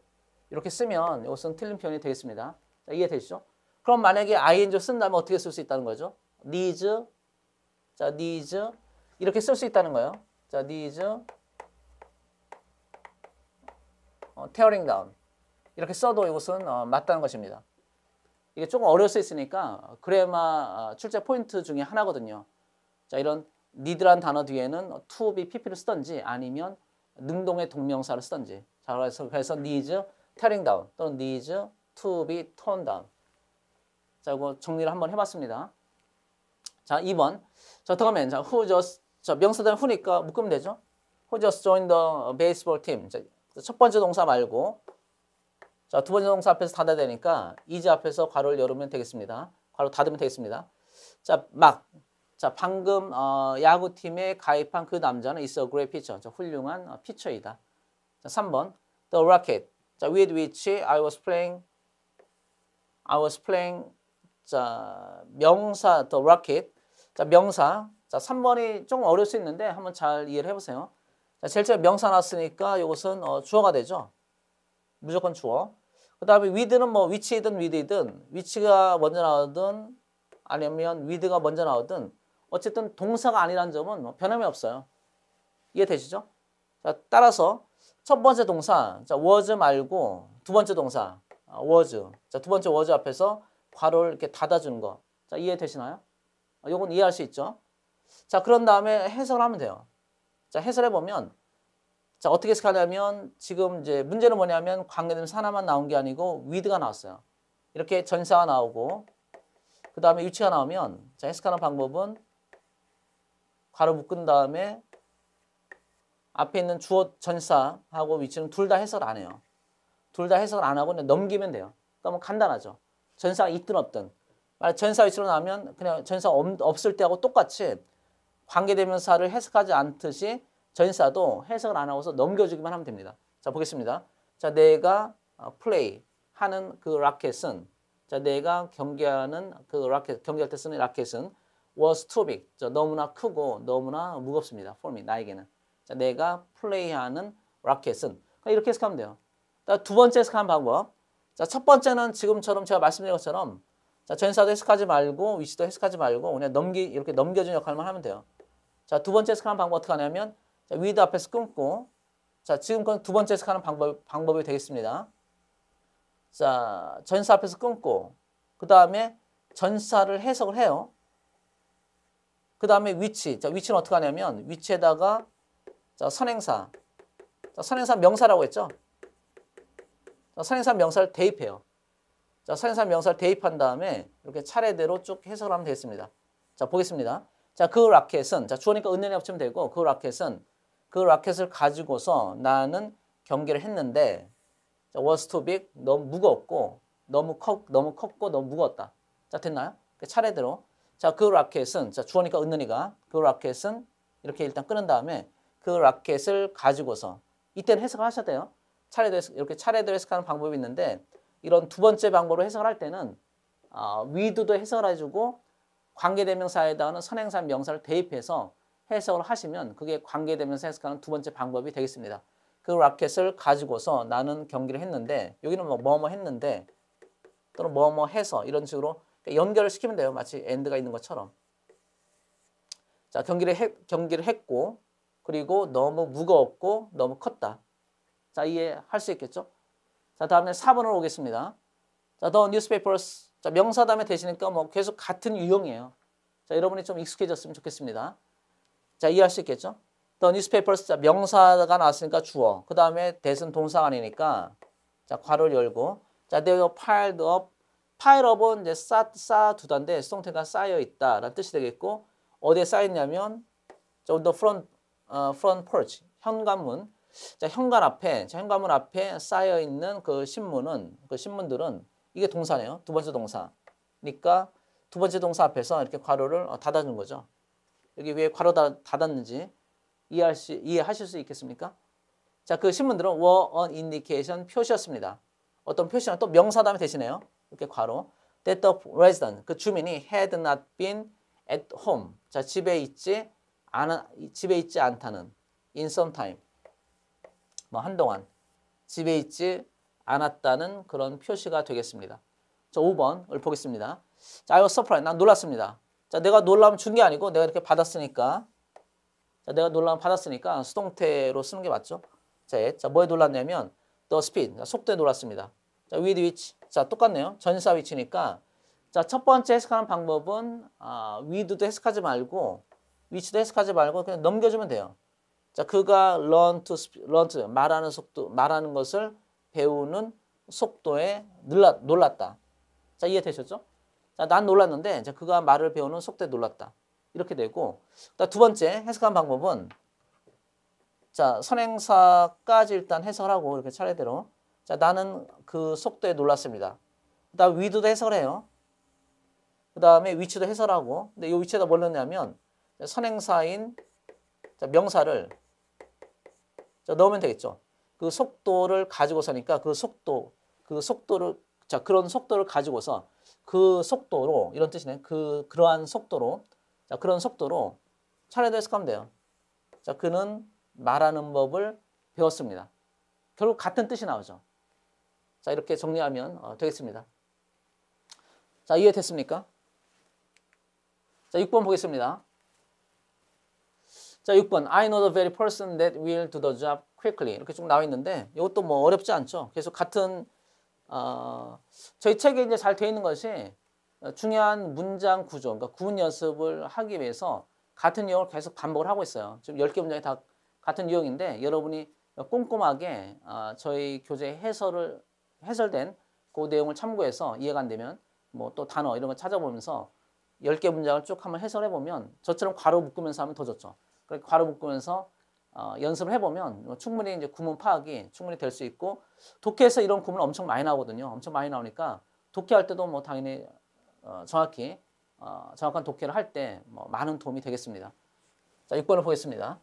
[SPEAKER 1] 이렇게 쓰면 이것은 틀린 표현이 되겠습니다. 자, 이해되시죠? 그럼 만약에 ing 쓴다면 어떻게 쓸 수 있다는 거죠? needs 자, needs 이렇게 쓸 수 있다는 거예요. 자, needs tearing down 이렇게 써도 이것은 맞다는 것입니다. 이게 조금 어려울 수 있으니까 그래마 출제 포인트 중에 하나거든요. 자, 이런 need란 단어 뒤에는 to be pp를 쓰든지 아니면 능동의 동명사를 쓰든지. 자, 그래서 needs tearing down 또는 needs to be torn down. 자, 이거 정리를 한번 해봤습니다. 자, 2번. 자, 어떡하면, 자, who just, 자, 명사들은 who니까 묶으면 되죠? who just joined the baseball team. 자, 첫 번째 동사 말고, 자, 두 번째 동사 앞에서 닫아야 되니까, is 앞에서 괄호를 열으면 되겠습니다. 괄호 닫으면 되겠습니다. 자, 자, 방금, 야구팀에 가입한 그 남자는 is a great pitcher. 자, 훌륭한 피처이다. 자, 3번. The racket. 자, with which I was playing, 자, 명사, the racket. 자, 명사. 자, 3번이 좀 어려울 수 있는데 한번 잘 이해를 해보세요. 자, 제일 처음에 명사 나왔으니까 이것은 주어가 되죠. 무조건 주어. 그 다음에 with는 뭐 which이든 with이든 which가 먼저 나오든 아니면 with가 먼저 나오든 어쨌든 동사가 아니라는 점은 뭐 변함이 없어요. 이해되시죠? 자, 따라서 첫 번째 동사, 자, was 말고 두 번째 동사, was. 자, 두 번째 was 앞에서 괄호를 이렇게 닫아주는 거. 자, 이해되시나요? 요건 이해할 수 있죠? 자, 그런 다음에 해석을 하면 돼요. 자, 해설해보면, 자, 어떻게 해석하냐면, 지금 이제 문제는 뭐냐면, 관계대명사 하나만 나온 게 아니고, with가 나왔어요. 이렇게 전사가 나오고, 그 다음에 위치가 나오면, 자, 해석하는 방법은, 괄호 묶은 다음에, 앞에 있는 주어 전사하고 위치는 둘 다 해석을 안 해요. 둘 다 해석을 안 하고 그냥 넘기면 돼요. 그러니까 뭐 간단하죠. 전사가 있든 없든. 만약 전사 위치로 나오면 그냥 전사 없을 때하고 똑같이 관계대명사를 해석하지 않듯이 전사도 해석을 안 하고서 넘겨주기만 하면 됩니다. 자, 보겠습니다. 자, 내가 플레이 하는 그 라켓은, 자, 내가 경기하는 그 라켓, 경기할 때 쓰는 라켓은 was too big. 자, 너무나 크고 너무나 무겁습니다. for me, 나에게는. 자, 내가 플레이하는 라켓은. 이렇게 해석하면 돼요. 두 번째 해석하는 방법. 자, 첫 번째는 지금처럼 제가 말씀드린 것처럼 자, 전사도 해석하지 말고 위치도 해석하지 말고 그냥 이렇게 넘겨주는 역할만 하면 돼요. 자, 두 번째 해석하는 방법 어떻게 하냐면 자, with 앞에서 끊고 자, 지금 건 두 번째 해석하는 방법이 되겠습니다. 자, 전사 앞에서 끊고 그 다음에 전사를 해석을 해요. 그 다음에 위치. 자, 위치는 어떻게 하냐면 위치에다가 자, 선행사. 자, 선행사 명사라고 했죠? 자, 선행사 명사를 대입해요. 자, 선행사 명사를 대입한 다음에 이렇게 차례대로 쭉 해석을 하면 되겠습니다. 자, 보겠습니다. 자, 그 라켓은, 자, 주어니까 은연히 합치면 되고, 그 라켓을 가지고서 나는 경기를 했는데, 자, was too big, 너무 무겁고, 너무 컸고, 너무 무거웠다. 자, 됐나요? 차례대로. 자, 그 라켓은, 자, 주어니까 은연히가, 그 라켓은 이렇게 일단 끊은 다음에, 그 라켓을 가지고서, 이때는 해석을 하셔야 돼요. 이렇게 차례대로 해석하는 방법이 있는데, 이런 두 번째 방법으로 해석을 할 때는, with도 해석을 해주고, 관계대명사에다가는 선행사 명사를 대입해서 해석을 하시면 그게 관계대명사 해석하는 두 번째 방법이 되겠습니다. 그 라켓을 가지고서 나는 경기를 했는데 여기는 뭐뭐 했는데 또는 뭐뭐 해서 이런 식으로 연결을 시키면 돼요. 마치 and가 있는 것처럼. 자, 경기를 했고 그리고 너무 무거웠고 너무 컸다. 자, 이해할 수 있겠죠? 자, 다음에 4번으로 오겠습니다. 자, the newspapers. 자, 명사 다음에 되시니까 뭐 계속 같은 유형이에요. 자, 여러분이 좀 익숙해졌으면 좋겠습니다. 자, 이해할 수 있겠죠? The newspapers. 자, 명사가 나왔으니까 주어. 그 다음에 that은 동사가 아니니까 자, 괄호를 열고 자, they were piled up. pile up은 이제 쌓아두다인데 수동태가 쌓여 있다라는 뜻이 되겠고 어디에 쌓였냐면 on the front porch. 현관문. 자, 현관문 앞에 쌓여 있는 그 신문들은 이게 동사네요. 두 번째 동사니까 두 번째 동사 앞에서 이렇게 괄호를 닫아준 거죠. 여기 왜 괄호 닫았는지 이해하실 수 있겠습니까? 자, 그 신문들은 were an indication 표시였습니다. 어떤 표시는 또 명사 다음에 대신해요. 이렇게 괄호. That the resident, 그 주민이 had not been at home. 자, 집에 있지 않다는 in some time. 뭐 한동안 집에 있지 않았다는 그런 표시가 되겠습니다. 자, 5번을 보겠습니다. 자, I was surprised. 난 놀랐습니다. 자, 내가 놀라면 준 게 아니고 내가 이렇게 받았으니까. 자, 내가 놀라면 받았으니까 수동태로 쓰는 게 맞죠? 자, 뭐에 놀랐냐면 the speed. 자, 속도에 놀랐습니다. 자, with which. 자, 똑같네요. 전치사 위치니까. 자, 첫 번째 해석하는 방법은 with도 해석하지 말고 which도 해석하지 말고 그냥 넘겨주면 돼요. 자, 그가 learn to 말하는 속도, 말하는 것을 배우는 속도에 놀랐다. 자, 이해되셨죠? 자, 난 놀랐는데, 자, 그가 말을 배우는 속도에 놀랐다. 이렇게 되고, 두 번째 해석한 방법은, 자, 선행사까지 일단 해석을 하고, 이렇게 차례대로. 자, 나는 그 속도에 놀랐습니다. 그 다음, with도 해석을 해요. 그 다음에 which도 해설하고, 근데 이 위치에다 뭘 넣냐면, 선행사인 자, 명사를 자, 넣으면 되겠죠. 그 속도를 가지고서니까 속도를, 자, 그런 속도를 가지고서 그 속도로, 이런 뜻이네. 그러한 속도로, 자, 그런 속도로 차례대로 해석하면 돼요. 자, 그는 말하는 법을 배웠습니다. 결국 같은 뜻이 나오죠. 자, 이렇게 정리하면 되겠습니다. 자, 이해됐습니까? 자, 6번 보겠습니다. 자, 6번. I know the very person that will do the job quickly. 이렇게 쭉 나와 있는데, 이것도 뭐 어렵지 않죠. 계속 같은, 저희 책에 이제 잘 되어 있는 것이 중요한 문장 구조, 그러니까 구문 연습을 하기 위해서 같은 유형을 계속 반복을 하고 있어요. 지금 10개 문장이 다 같은 유형인데, 여러분이 꼼꼼하게 저희 교재 해설된 그 내용을 참고해서 이해가 안 되면 뭐 또 단어 이런 거 찾아보면서 10개 문장을 쭉 한번 해설해 보면 저처럼 괄호 묶으면서 하면 더 좋죠. 그렇게 괄호 묶으면서 연습을 해보면 충분히 이제 구문 파악이 충분히 될 수 있고, 독해에서 이런 구문 엄청 많이 나오거든요. 엄청 많이 나오니까 독해할 때도 뭐 당연히 정확히 정확한 독해를 할 때 뭐 많은 도움이 되겠습니다. 자, 6번을 보겠습니다.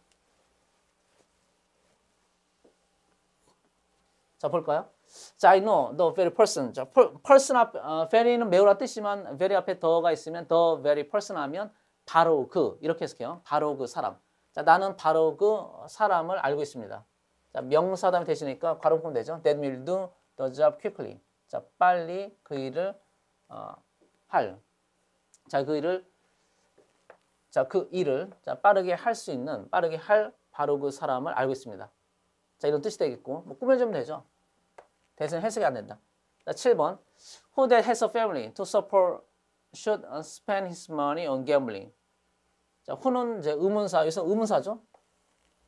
[SPEAKER 1] 자, 볼까요? 자, I know the very person. 자, person 앞, very는 매우라 뜻이지만 very 앞에 the가 있으면 the very person 하면 바로 그, 이렇게 해석해요. 바로 그 사람. 자, 나는 바로 그 사람을 알고 있습니다. 자, 명사 다음에 되시니까 괄호 묶으면 되죠. That will do the job quickly. 자, 빨리 그 일을 할. 자, 그 일을 자, 빠르게 할 수 있는, 빠르게 할 바로 그 사람을 알고 있습니다. 자, 이런 뜻이 되겠고, 뭐 꾸며주면 되죠. 대신 해석이 안 된다. 자, 7번. Who that has a family to support should spend his money on gambling. 자, who는 이제 의문사, 여기서 의문사죠.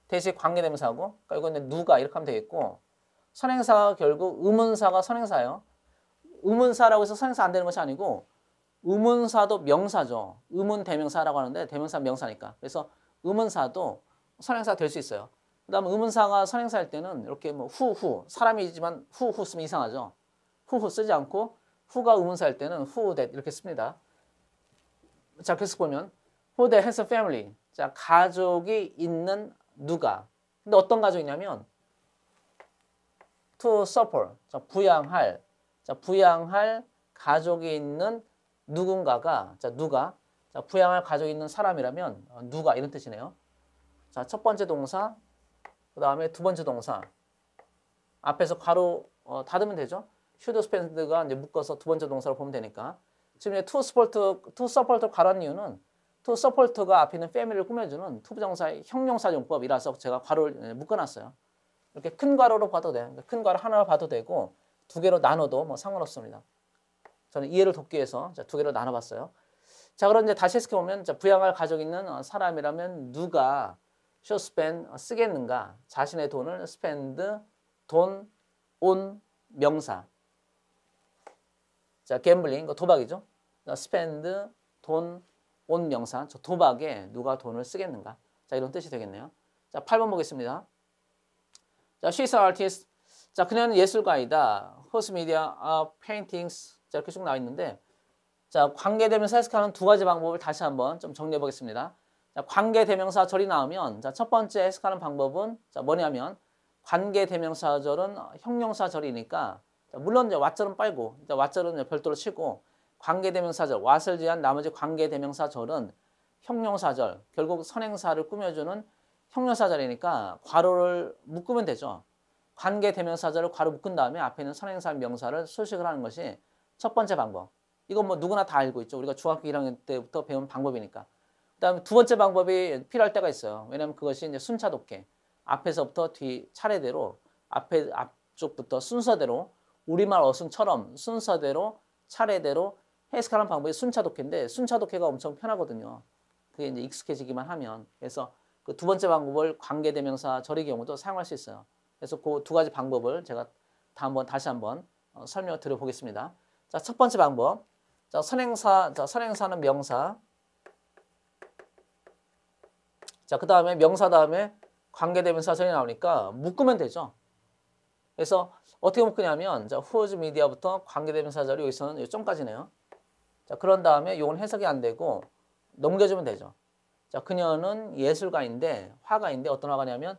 [SPEAKER 1] 대신 관계대명사고, 그러니까 이거는 누가 이렇게 하면 되겠고, 선행사가 결국 의문사가 선행사예요. 의문사라고 해서 선행사 안 되는 것이 아니고, 의문사도 명사죠. 의문 대명사라고 하는데 대명사 명사니까. 그래서 의문사도 선행사 될 수 있어요. 그 다음 의문사가 선행사일 때는 이렇게 뭐 후후, 사람이지만 후후 쓰면 이상하죠. 후후 쓰지 않고 후가 의문사일 때는 who that 이렇게 씁니다. 자, 그래서 보면 who that has a family. 자, 가족이 있는 누가. 근데 어떤 가족이냐면 to support. 자, 부양할. 자, 부양할 가족이 있는 누군가가, 자, 누가. 자, 부양할 가족이 있는 사람이라면 누가 이런 뜻이네요. 자, 첫 번째 동사, 그 다음에 두 번째 동사. 앞에서 괄호 닫으면 되죠. should spend가 이제 묶어서 두 번째 동사로 보면 되니까. 지금 이제 to support를 괄호한 이유는 to support가 앞에 있는 family를 꾸며주는 투부정사의 형용사용법이라서 제가 괄호를 묶어놨어요. 이렇게 큰 괄호로 봐도 돼요. 큰 괄호 하나로 봐도 되고 두 개로 나눠도 뭐 상관없습니다. 저는 이해를 돕기 위해서 두 개로 나눠봤어요. 자, 그럼 이제 다시 해석해보면, 자, 부양할 가족 있는 사람이라면 누가 should spend, 쓰겠는가? 자신의 돈을 spend, 돈, on, 명사. 자, gambling, 도박이죠. 자, spend, 돈, on, 명사. 저 도박에 누가 돈을 쓰겠는가? 자, 이런 뜻이 되겠네요. 자, 8번 보겠습니다. 자, she's an artist. 자, 그녀는 예술가이다. Whose media are paintings. 자, 이렇게 쭉 나와 있는데, 자, 관계대명사 해석하는 두 가지 방법을 다시 한번 좀 정리해 보겠습니다. 자, 관계대명사절이 나오면, 자, 첫 번째 해석하는 방법은, 자, 뭐냐면, 관계대명사절은 형용사절이니까, 자, 물론 이제 what절은 빨고, 자, what절은 별도로 치고, 관계대명사절, what을 제한 나머지 관계대명사절은 형용사절, 결국 선행사를 꾸며주는 형용사절이니까 괄호를 묶으면 되죠. 관계대명사절을 괄호 묶은 다음에 앞에 있는 선행사 명사를 수식을 하는 것이 첫 번째 방법. 이건 뭐 누구나 다 알고 있죠. 우리가 중학교 1학년 때부터 배운 방법이니까. 그다음에 두 번째 방법이 필요할 때가 있어요. 왜냐하면 그것이 이제 순차 독해. 앞에서부터 뒤 차례대로 앞쪽부터 순서대로 우리말 어순처럼 순서대로 차례대로 해석하는 방법이 순차 독해인데 순차 독해가 엄청 편하거든요. 그게 이제 익숙해지기만 하면. 그래서 그 두 번째 방법을 관계대명사 절의 경우도 사용할 수 있어요. 그래서 그 두 가지 방법을 제가 다시 한번 설명을 드려보겠습니다. 자, 첫 번째 방법. 자, 선행사는 명사. 자, 그 다음에 명사 다음에 관계대명사 절이 나오니까 묶으면 되죠. 그래서 어떻게 묶으냐면, 자, whose media부터 관계대명사 절이 여기서는 이 점까지네요. 자, 그런 다음에 이건 해석이 안 되고 넘겨주면 되죠. 자, 그녀는 예술가인데, 화가인데 어떤 화가냐면,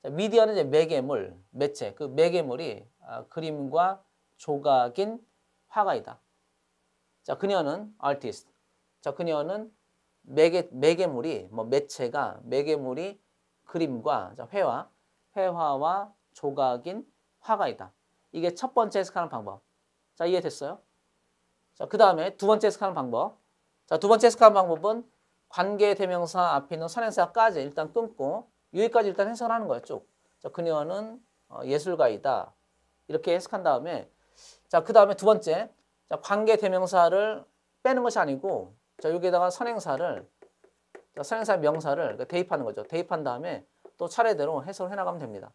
[SPEAKER 1] 자, 미디어는 이제 매개물, 매체. 그 매개물이 그림과 조각인 화가이다. 자, 그녀는 artist. 자, 그녀는 매개물이, 매개물이 그림과, 자, 회화와 조각인 화가이다. 이게 첫 번째 해석하는 방법. 자, 이해됐어요? 자, 그 다음에 두 번째 해석하는 방법. 자, 두 번째 해석하는 방법은 관계대명사 앞에 있는 선행사까지 일단 끊고 여기까지 일단 해석을 하는 거예요, 쭉. 자, 그녀는 예술가이다. 이렇게 해석한 다음에 자, 그 다음에 두 번째. 자, 관계대명사를 빼는 것이 아니고 자, 여기에다가 선행사 명사를 대입하는 거죠. 대입한 다음에 또 차례대로 해석을 해나가면 됩니다.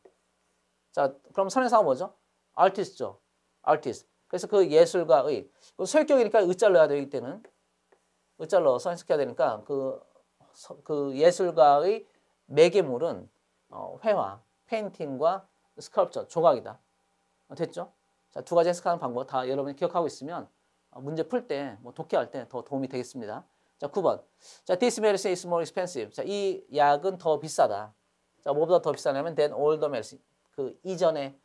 [SPEAKER 1] 자, 그럼 선행사가 뭐죠? artist죠. artist. 그래서 그 예술가의 소유격이니까 의자를 넣어야 돼요. 이때는 의자를 넣어서 해석해야 되니까 그 예술가의 매개물은 회화, 페인팅과 스컬프처, 조각이다. 됐죠? 자, 두 가지 해석하는 방법 다 여러분이 기억하고 있으면 문제 풀 때, 독해할 때 더 도움이 되겠습니다. 자, 9번. 자, this medicine is more expensive. 자, 이 약은 더 비싸다. 자, 뭐보다 더 비싸냐면 than all the medicine. 그 예전의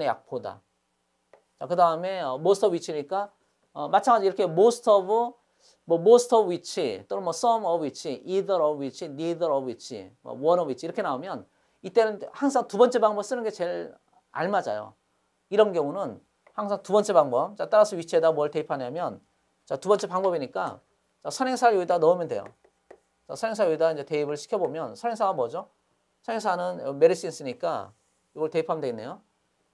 [SPEAKER 1] 약보다. 자, 그 다음에 most of which니까 마찬가지 이렇게 most of which 또는 some of which, either of which, neither of which, one of which 이렇게 나오면 이때는 항상 두 번째 방법 쓰는 게 제일 알맞아요. 이런 경우는 항상 두 번째 방법. 자, 따라서 which에다 뭘 대입하냐면 자, 두 번째 방법이니까 자, 선행사를 여기다 넣으면 돼요. 자, 선행사 여기다 이제 대입을 시켜보면 선행사가 뭐죠? 선행사는 메르신스니까 이걸 대입하면 되겠네요.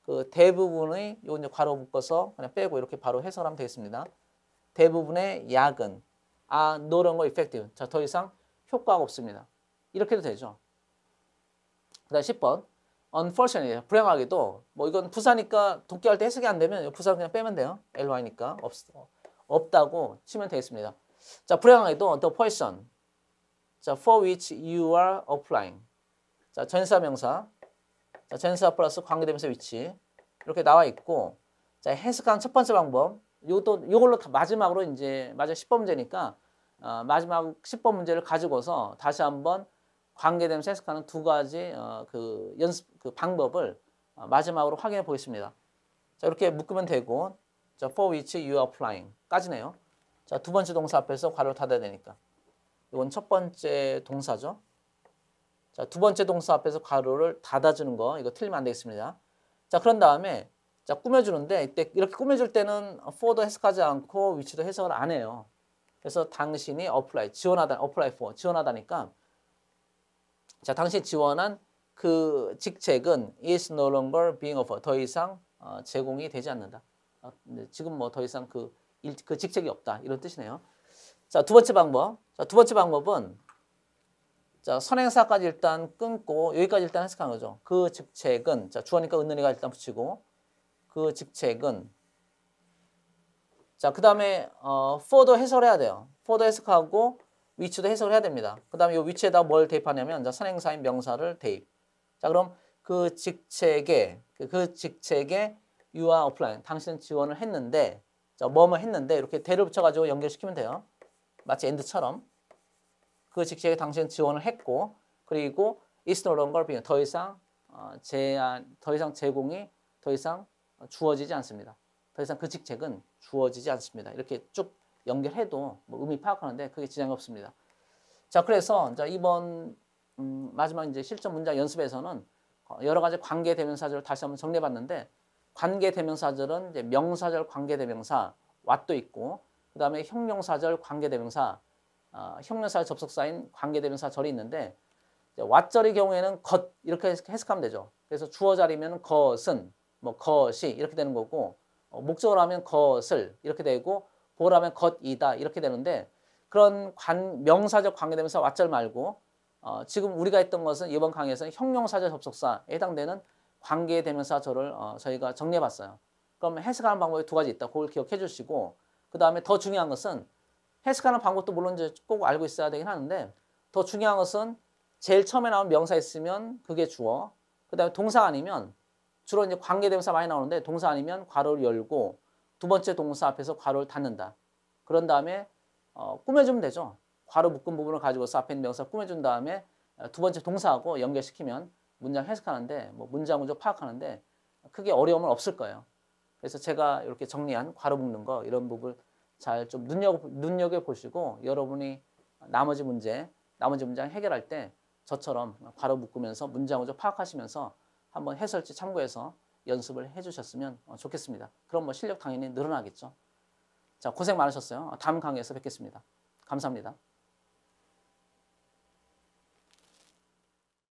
[SPEAKER 1] 그 대부분의 요 이제 괄호 묶어서 그냥 빼고 이렇게 바로 해석하면 되겠습니다. 대부분의 약은 no longer effective. 자, 더 이상 효과가 없습니다. 이렇게 해도 되죠. 그 다음 10번. unfortunately, 불행하게도 이건 부사니까 독해할 때 해석이 안 되면 부사 그냥 빼면 돼요. ly니까 없다고 치면 되겠습니다. 자, 불행하게도 the person 자, for which you are applying. 자, 전사 명사. 자, 전사 플러스 관계대명사 위치. 이렇게 나와 있고 자, 해석한 첫 번째 방법. 요걸로 마지막으로 이제 마지막 10번 문제니까 마지막 10번 문제를 가지고서 다시 한번 관계대명사 해석하는 두 가지 그 방법을 마지막으로 확인해 보겠습니다. 자, 이렇게 묶으면 되고 자, for which you are applying 까지네요. 자, 두 번째 동사 앞에서 괄호를 닫아야 되니까 이건 첫 번째 동사죠. 자, 두 번째 동사 앞에서 괄호를 닫아주는 거 이거 틀리면 안 되겠습니다. 자, 그런 다음에 자, 꾸며주는데 이때 이렇게 꾸며줄 때는 for도 해석하지 않고 which도 해석을 안 해요. 그래서 당신이 apply for 지원하다니까 자, 당신이 지원한 그 직책은 is no longer being offered. 더 이상 제공이 되지 않는다. 지금 더 이상 그 직책이 없다. 이런 뜻이네요. 자, 두 번째 방법. 자, 두 번째 방법은 자, 선행사까지 일단 끊고 여기까지 일단 해석한 거죠. 그 직책은 자, 주어니까 은은이가 일단 붙이고 그 직책은 자, 그 다음에 for도 해석을 해야 돼요. for도 해석하고 which도 해석을 해야 됩니다. 그 다음에 이 which에다 뭘 대입하냐면 자, 선행사인 명사를 대입. 자, 그럼 그 직책에 you are applying. 당신은 지원을 했는데 자, 뭐뭐 했는데 이렇게 대를 붙여가지고 연결시키면 돼요. 마치 and처럼 그 직책에 당신은 지원을 했고 그리고 is no longer being 더 이상 제공이 더 이상 주어지지 않습니다. 더 이상 그 직책은 주어지지 않습니다. 이렇게 쭉 연결해도 의미 파악하는데 그게 지장이 없습니다. 자, 그래서 자, 이번 마지막 이제 실전 문장 연습에서는 여러 가지 관계대명사절을 다시 한번 정리해봤는데 관계대명사절은 이제 명사절 관계대명사 what도 있고 그 다음에 형용사절, 관계대명사, 형용사 접속사인 관계대명사 절이 있는데 왓절의 경우에는 것 이렇게 해석하면 되죠. 그래서 주어 자리면 것은, 뭐 것이 이렇게 되는 거고 목적어로 하면 것을 이렇게 되고 보어로 하면 것이다 이렇게 되는데 그런 명사적 관계대명사 왓절 말고 지금 우리가 했던 것은 이번 강의에서는 형용사절 접속사에 해당되는 관계대명사절을 저희가 정리해봤어요. 그럼 해석하는 방법이 두 가지 있다. 그걸 기억해 주시고 그 다음에 더 중요한 것은 해석하는 방법도 물론 이제 꼭 알고 있어야 되긴 하는데 더 중요한 것은 제일 처음에 나온 명사 있으면 그게 주어, 그 다음에 동사 아니면 주로 이제 관계대명사 많이 나오는데 동사 아니면 괄호를 열고 두 번째 동사 앞에서 괄호를 닫는다. 그런 다음에 꾸며주면 되죠. 괄호 묶은 부분을 가지고서 앞에 있는 명사 꾸며준 다음에 두 번째 동사하고 연결시키면 문장 해석하는데 뭐 문장 구조 파악하는데 크게 어려움은 없을 거예요. 그래서 제가 이렇게 정리한 괄호 묶는 거 이런 부분 잘 좀 눈여겨보시고 여러분이 나머지 문장 해결할 때 저처럼 괄호 묶으면서 문장 구조 파악하시면서 한번 해설지 참고해서 연습을 해주셨으면 좋겠습니다. 그럼 뭐 실력 당연히 늘어나겠죠. 자, 고생 많으셨어요. 다음 강의에서 뵙겠습니다. 감사합니다.